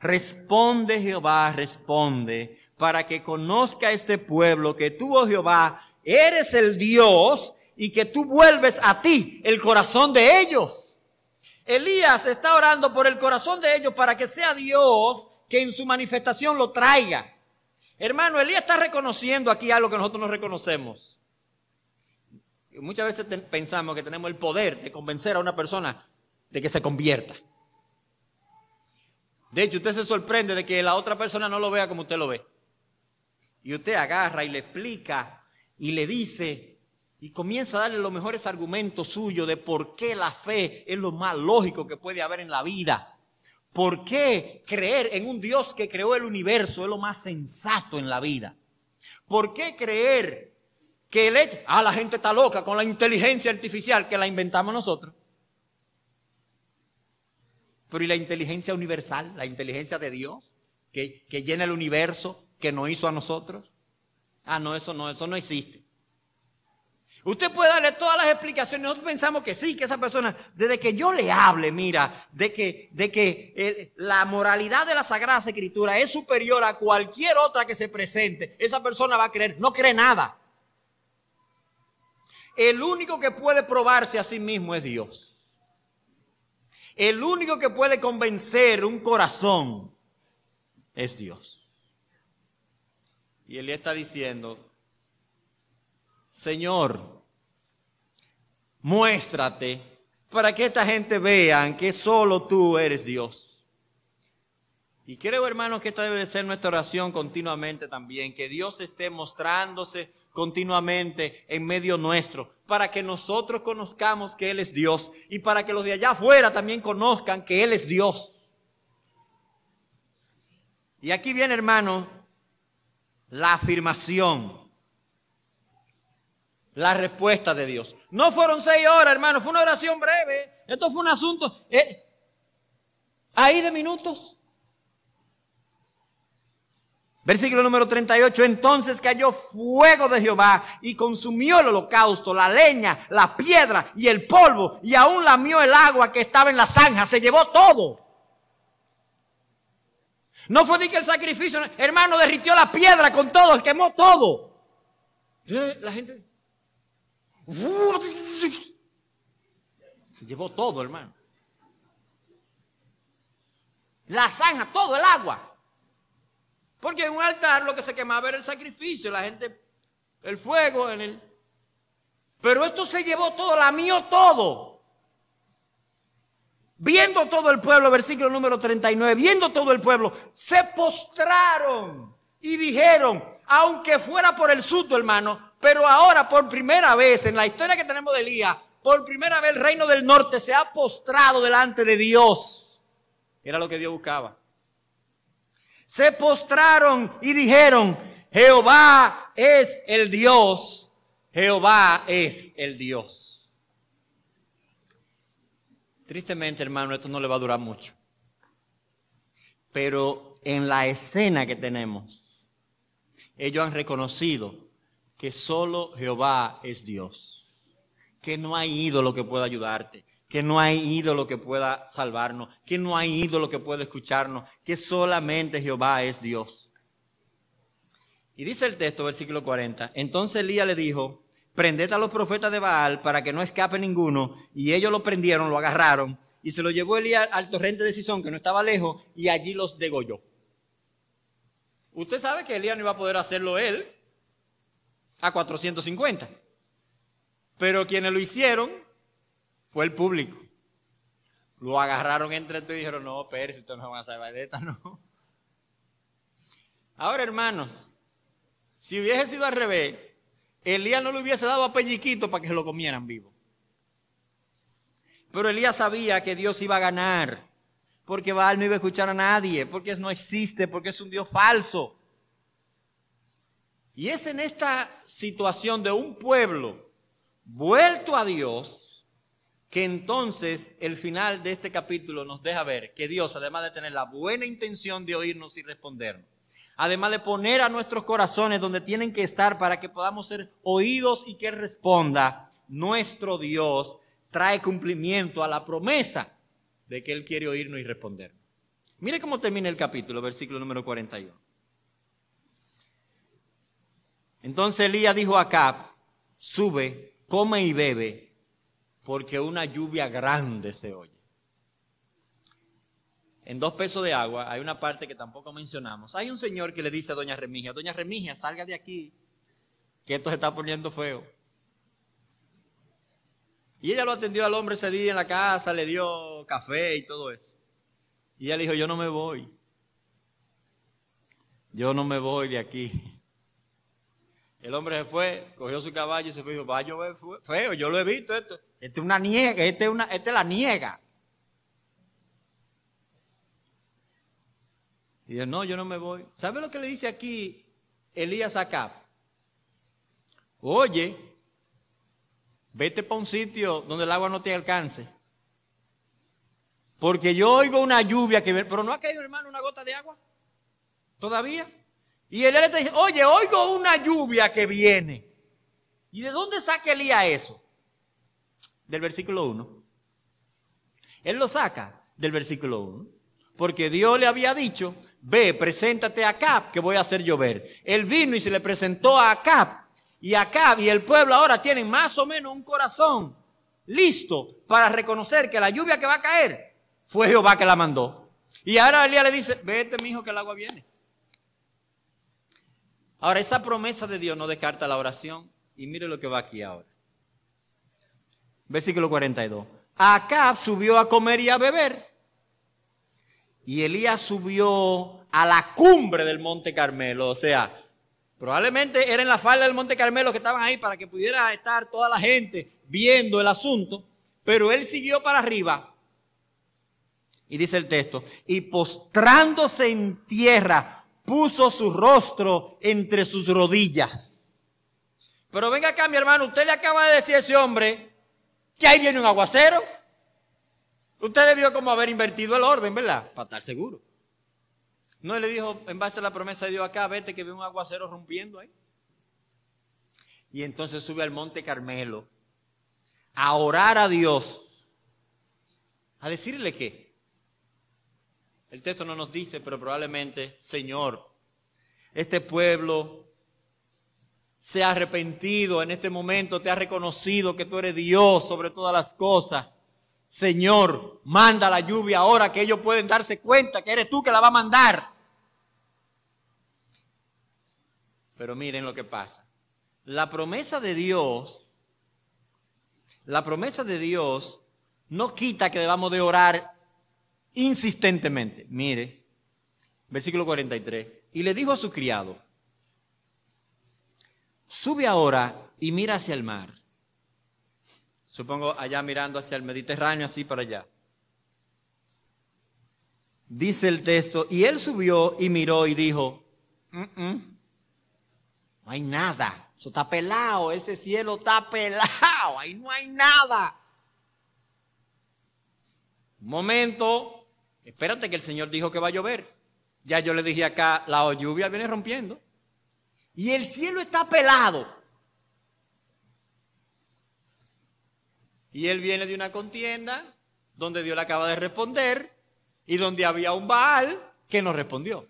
Responde Jehová, responde, para que conozca este pueblo que tú, oh Jehová, eres el Dios y que tú vuelves a ti el corazón de ellos. Elías está orando por el corazón de ellos para que sea Dios que en su manifestación lo traiga. Hermano, Elías está reconociendo aquí algo que nosotros no reconocemos. Muchas veces pensamos que tenemos el poder de convencer a una persona de que se convierta. De hecho, usted se sorprende de que la otra persona no lo vea como usted lo ve. Y usted agarra y le explica y le dice y comienza a darle los mejores argumentos suyos de por qué la fe es lo más lógico que puede haber en la vida. ¿Por qué creer en un Dios que creó el universo es lo más sensato en la vida? ¿Por qué creer que la gente está loca con la inteligencia artificial que la inventamos nosotros? Pero ¿y la inteligencia universal, la inteligencia de Dios que llena el universo, que nos hizo a nosotros? No, eso no existe. Usted puede darle todas las explicaciones. Nosotros pensamos que sí, que esa persona, desde que yo le hable, mira, de que la moralidad de la Sagrada Escritura es superior a cualquier otra que se presente, esa persona va a creer, no cree nada. El único que puede probarse a sí mismo es Dios. El único que puede convencer un corazón es Dios. Y él está diciendo, Señor, muéstrate para que esta gente vean que solo tú eres Dios. Y creo, hermanos, que esta debe de ser nuestra oración continuamente también, que Dios esté mostrándose continuamente en medio nuestro, para que nosotros conozcamos que Él es Dios y para que los de allá afuera también conozcan que Él es Dios. Y aquí viene, hermano, la afirmación. la respuesta de Dios. No fueron 6 horas, hermano, fue una oración breve. Esto fue un asunto ahí de minutos. Versículo número 38, entonces cayó fuego de Jehová y consumió el holocausto, la leña, la piedra y el polvo, y aún lamió el agua que estaba en la zanja, se llevó todo. No fue ni que el sacrificio, hermano, derritió la piedra con todo, quemó todo. La gente se llevó todo, hermano. La zanja, todo el agua. Porque en un altar lo que se quemaba era el sacrificio, la gente, el fuego en el... Pero esto se llevó todo, lamió todo. Viendo todo el pueblo, versículo número 39, viendo todo el pueblo, se postraron y dijeron, aunque fuera por el susto, hermano, pero ahora por primera vez en la historia que tenemos de Elías, por primera vez el reino del norte se ha postrado delante de Dios. Era lo que Dios buscaba. Se postraron y dijeron, Jehová es el Dios, Jehová es el Dios. Tristemente, hermano, esto no le va a durar mucho. Pero en la escena que tenemos, ellos han reconocido que solo Jehová es Dios. Que no hay ídolo que pueda ayudarte. Que no hay ídolo que pueda salvarnos, que no hay ídolo que pueda escucharnos, que solamente Jehová es Dios. Y dice el texto, versículo 40, entonces Elías le dijo, prended a los profetas de Baal para que no escape ninguno, y ellos lo prendieron, lo agarraron, y se lo llevó Elías al torrente de Sison, que no estaba lejos, y allí los degolló. Usted sabe que Elías no iba a poder hacerlo él a 450, pero quienes lo hicieron fue el público. Lo agarraron entre todos y dijeron, no, Pérez, ustedes no van a salvar de esta, no. Ahora, hermanos, si hubiese sido al revés, Elías no le hubiese dado a pelliquito para que se lo comieran vivo. Pero Elías sabía que Dios iba a ganar, porque Baal no iba a escuchar a nadie, porque no existe, porque es un Dios falso. Y es en esta situación de un pueblo vuelto a Dios, que entonces el final de este capítulo nos deja ver que Dios, además de tener la buena intención de oírnos y respondernos, además de poner a nuestros corazones donde tienen que estar para que podamos ser oídos y que Él responda, nuestro Dios trae cumplimiento a la promesa de que Él quiere oírnos y respondernos. Mire cómo termina el capítulo, versículo número 41. Entonces Elías dijo a Acab, sube, come y bebe, porque una lluvia grande se oye. En 2 pesos de agua hay una parte que tampoco mencionamos. Hay un señor que le dice a doña Remigia, salga de aquí, que esto se está poniendo feo. Y ella lo atendió al hombre ese día en la casa, le dio café y todo eso. Y ella le dijo, yo no me voy. Yo no me voy de aquí. El hombre se fue, cogió su caballo y se fue y dijo, va a llover feo, yo lo he visto esto. Esta es una niega, esta es la niega. Y dice, no, yo no me voy. ¿Sabe lo que le dice aquí Elías a Acab? Oye, vete para un sitio donde el agua no te alcance. Porque yo oigo una lluvia que viene, pero no ha caído, hermano, una gota de agua todavía. Y Elías le dice, oye, oigo una lluvia que viene. ¿Y de dónde saca Elías eso? Del versículo 1. Él lo saca del versículo 1. Porque Dios le había dicho, ve, preséntate a Acab, que voy a hacer llover. Él vino y se le presentó a Acab. Y Acab y el pueblo ahora tienen más o menos un corazón listo para reconocer que la lluvia que va a caer fue Jehová que la mandó. Y ahora Elías le dice, vete, mijo, que el agua viene. Ahora, esa promesa de Dios no descarta la oración. Y mire lo que va aquí ahora. Versículo 42. Acab subió a comer y a beber. Y Elías subió a la cumbre del Monte Carmelo. O sea, probablemente era en la falda del Monte Carmelo que estaban ahí para que pudiera estar toda la gente viendo el asunto. Pero él siguió para arriba. Y dice el texto, y postrándose en tierra, puso su rostro entre sus rodillas. Pero venga acá, mi hermano, usted le acaba de decir a ese hombre que ahí viene un aguacero. Usted debió como haber invertido el orden, ¿verdad? Para estar seguro. No le dijo, en base a la promesa de Dios acá, vete que ve un aguacero rompiendo ahí. Y entonces sube al Monte Carmelo a orar a Dios. ¿A decirle qué? El texto no nos dice, pero probablemente, Señor, este pueblo se ha arrepentido en este momento, te ha reconocido que tú eres Dios sobre todas las cosas. Señor, manda la lluvia ahora que ellos pueden darse cuenta que eres tú que la va a mandar. Pero miren lo que pasa. La promesa de Dios no quita que debamos de orar insistentemente. Mire, versículo 43. Y le dijo a su criado, sube ahora y mira hacia el mar. Supongo allá mirando hacia el Mediterráneo, así para allá. Dice el texto, y él subió y miró y dijo, no hay nada. Eso está pelado, ese cielo está pelado, ahí no hay nada. Un momento, espérate que el Señor dijo que va a llover. Ya yo le dije acá, la lluvia viene rompiendo. Y el cielo está pelado. Y él viene de una contienda donde Dios le acaba de responder y donde había un Baal que no respondió.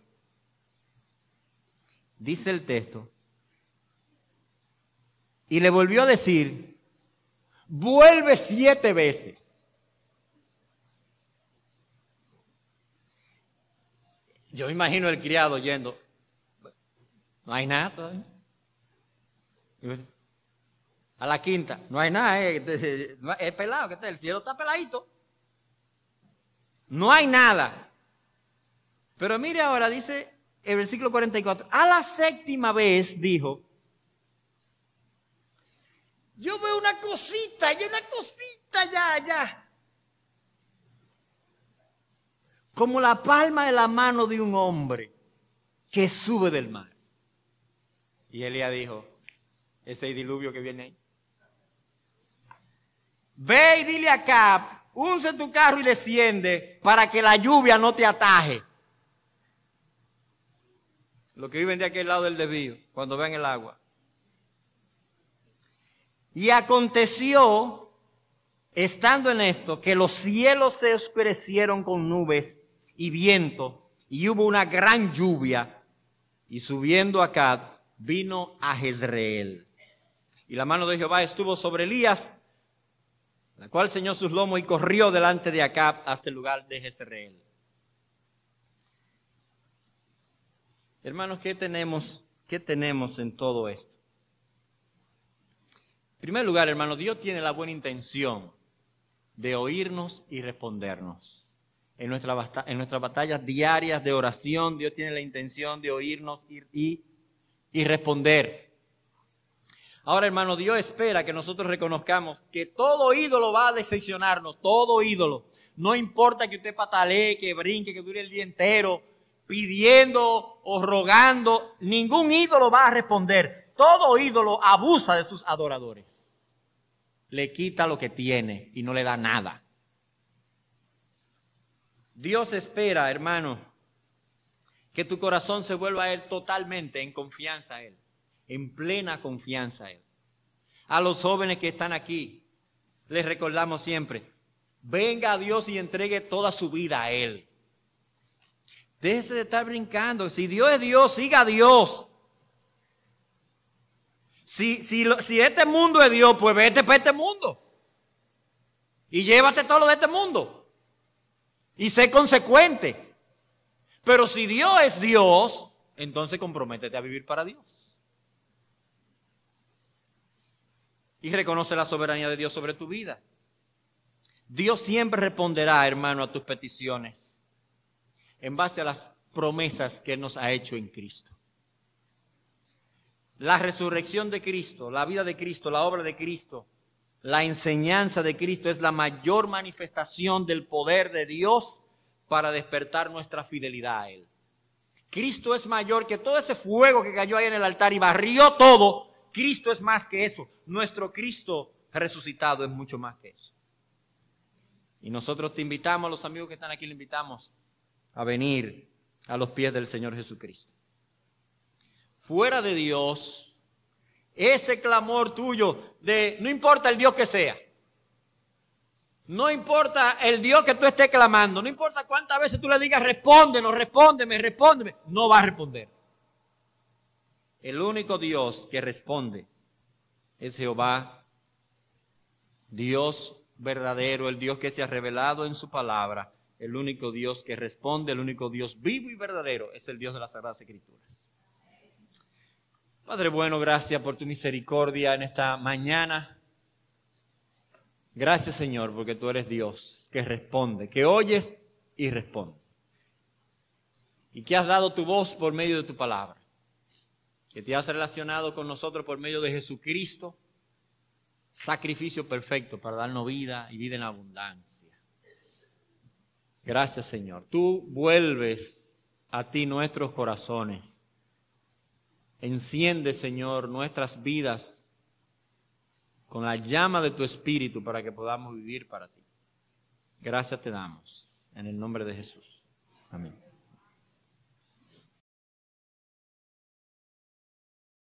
Dice el texto. Y le volvió a decir, vuelve 7 veces. Yo imagino el criado yendo, no hay nada todavía. A la quinta, no hay nada, es pelado, que está, el cielo está peladito. No hay nada. Pero mire ahora, dice el versículo 44, a la 7ª vez dijo, yo veo una cosita, ya. Como la palma de la mano de un hombre que sube del mar. Y Elías dijo, ese diluvio que viene ahí. Ve y dile a Acab, unce tu carro y desciende para que la lluvia no te ataje. Los que viven de aquel lado del desvío, cuando vean el agua. Y aconteció, estando en esto, que los cielos se oscurecieron con nubes y viento, y hubo una gran lluvia, y subiendo Acab, vino a Jezreel. Y la mano de Jehová estuvo sobre Elías, la cual ceñó sus lomos y corrió delante de Acab hasta el lugar de Jezreel. Hermanos, ¿qué tenemos en todo esto? En primer lugar, hermanos, Dios tiene la buena intención de oírnos y respondernos. En nuestras batallas diarias de oración, Dios tiene la intención de oírnos y responder. Ahora, hermano, Dios espera que nosotros reconozcamos que todo ídolo va a decepcionarnos, todo ídolo. No importa que usted patalee, que brinque, que dure el día entero, pidiendo o rogando, ningún ídolo va a responder. Todo ídolo abusa de sus adoradores. Le quita lo que tiene y no le da nada. Dios espera, hermano, que tu corazón se vuelva a Él totalmente en confianza a Él, en plena confianza a Él. A los jóvenes que están aquí, les recordamos siempre, venga a Dios y entregue toda su vida a Él. Déjese de estar brincando. Si Dios es Dios, siga a Dios. Si este mundo es Dios, pues vete para este mundo. Y llévate todo lo de este mundo. Y sé consecuente. Pero si Dios es Dios, entonces comprométete a vivir para Dios. Y reconoce la soberanía de Dios sobre tu vida. Dios siempre responderá, hermano, a tus peticiones en base a las promesas que Él nos ha hecho en Cristo. La resurrección de Cristo, la vida de Cristo, la obra de Cristo, la enseñanza de Cristo es la mayor manifestación del poder de Dios para despertar nuestra fidelidad a Él. Cristo es mayor que todo ese fuego que cayó ahí en el altar y barrió todo, Cristo es más que eso. Nuestro Cristo resucitado es mucho más que eso. Y nosotros te invitamos, los amigos que están aquí, le invitamos a venir a los pies del Señor Jesucristo. Fuera de Dios, ese clamor tuyo de no importa el Dios que sea, no importa el Dios que tú estés clamando, no importa cuántas veces tú le digas respóndenos, respóndeme, no va a responder. El único Dios que responde es Jehová, Dios verdadero, el Dios que se ha revelado en su palabra, el único Dios que responde, el único Dios vivo y verdadero es el Dios de las Sagradas Escrituras. Padre bueno, gracias por tu misericordia en esta mañana. Gracias, Señor, porque tú eres Dios que responde, que oyes y responde. Y que has dado tu voz por medio de tu palabra. Que te has relacionado con nosotros por medio de Jesucristo, sacrificio perfecto para darnos vida y vida en abundancia. Gracias, Señor. Tú vuelves a ti nuestros corazones. Enciende, Señor, nuestras vidas con la llama de tu Espíritu para que podamos vivir para ti. Gracias te damos. En el nombre de Jesús. Amén.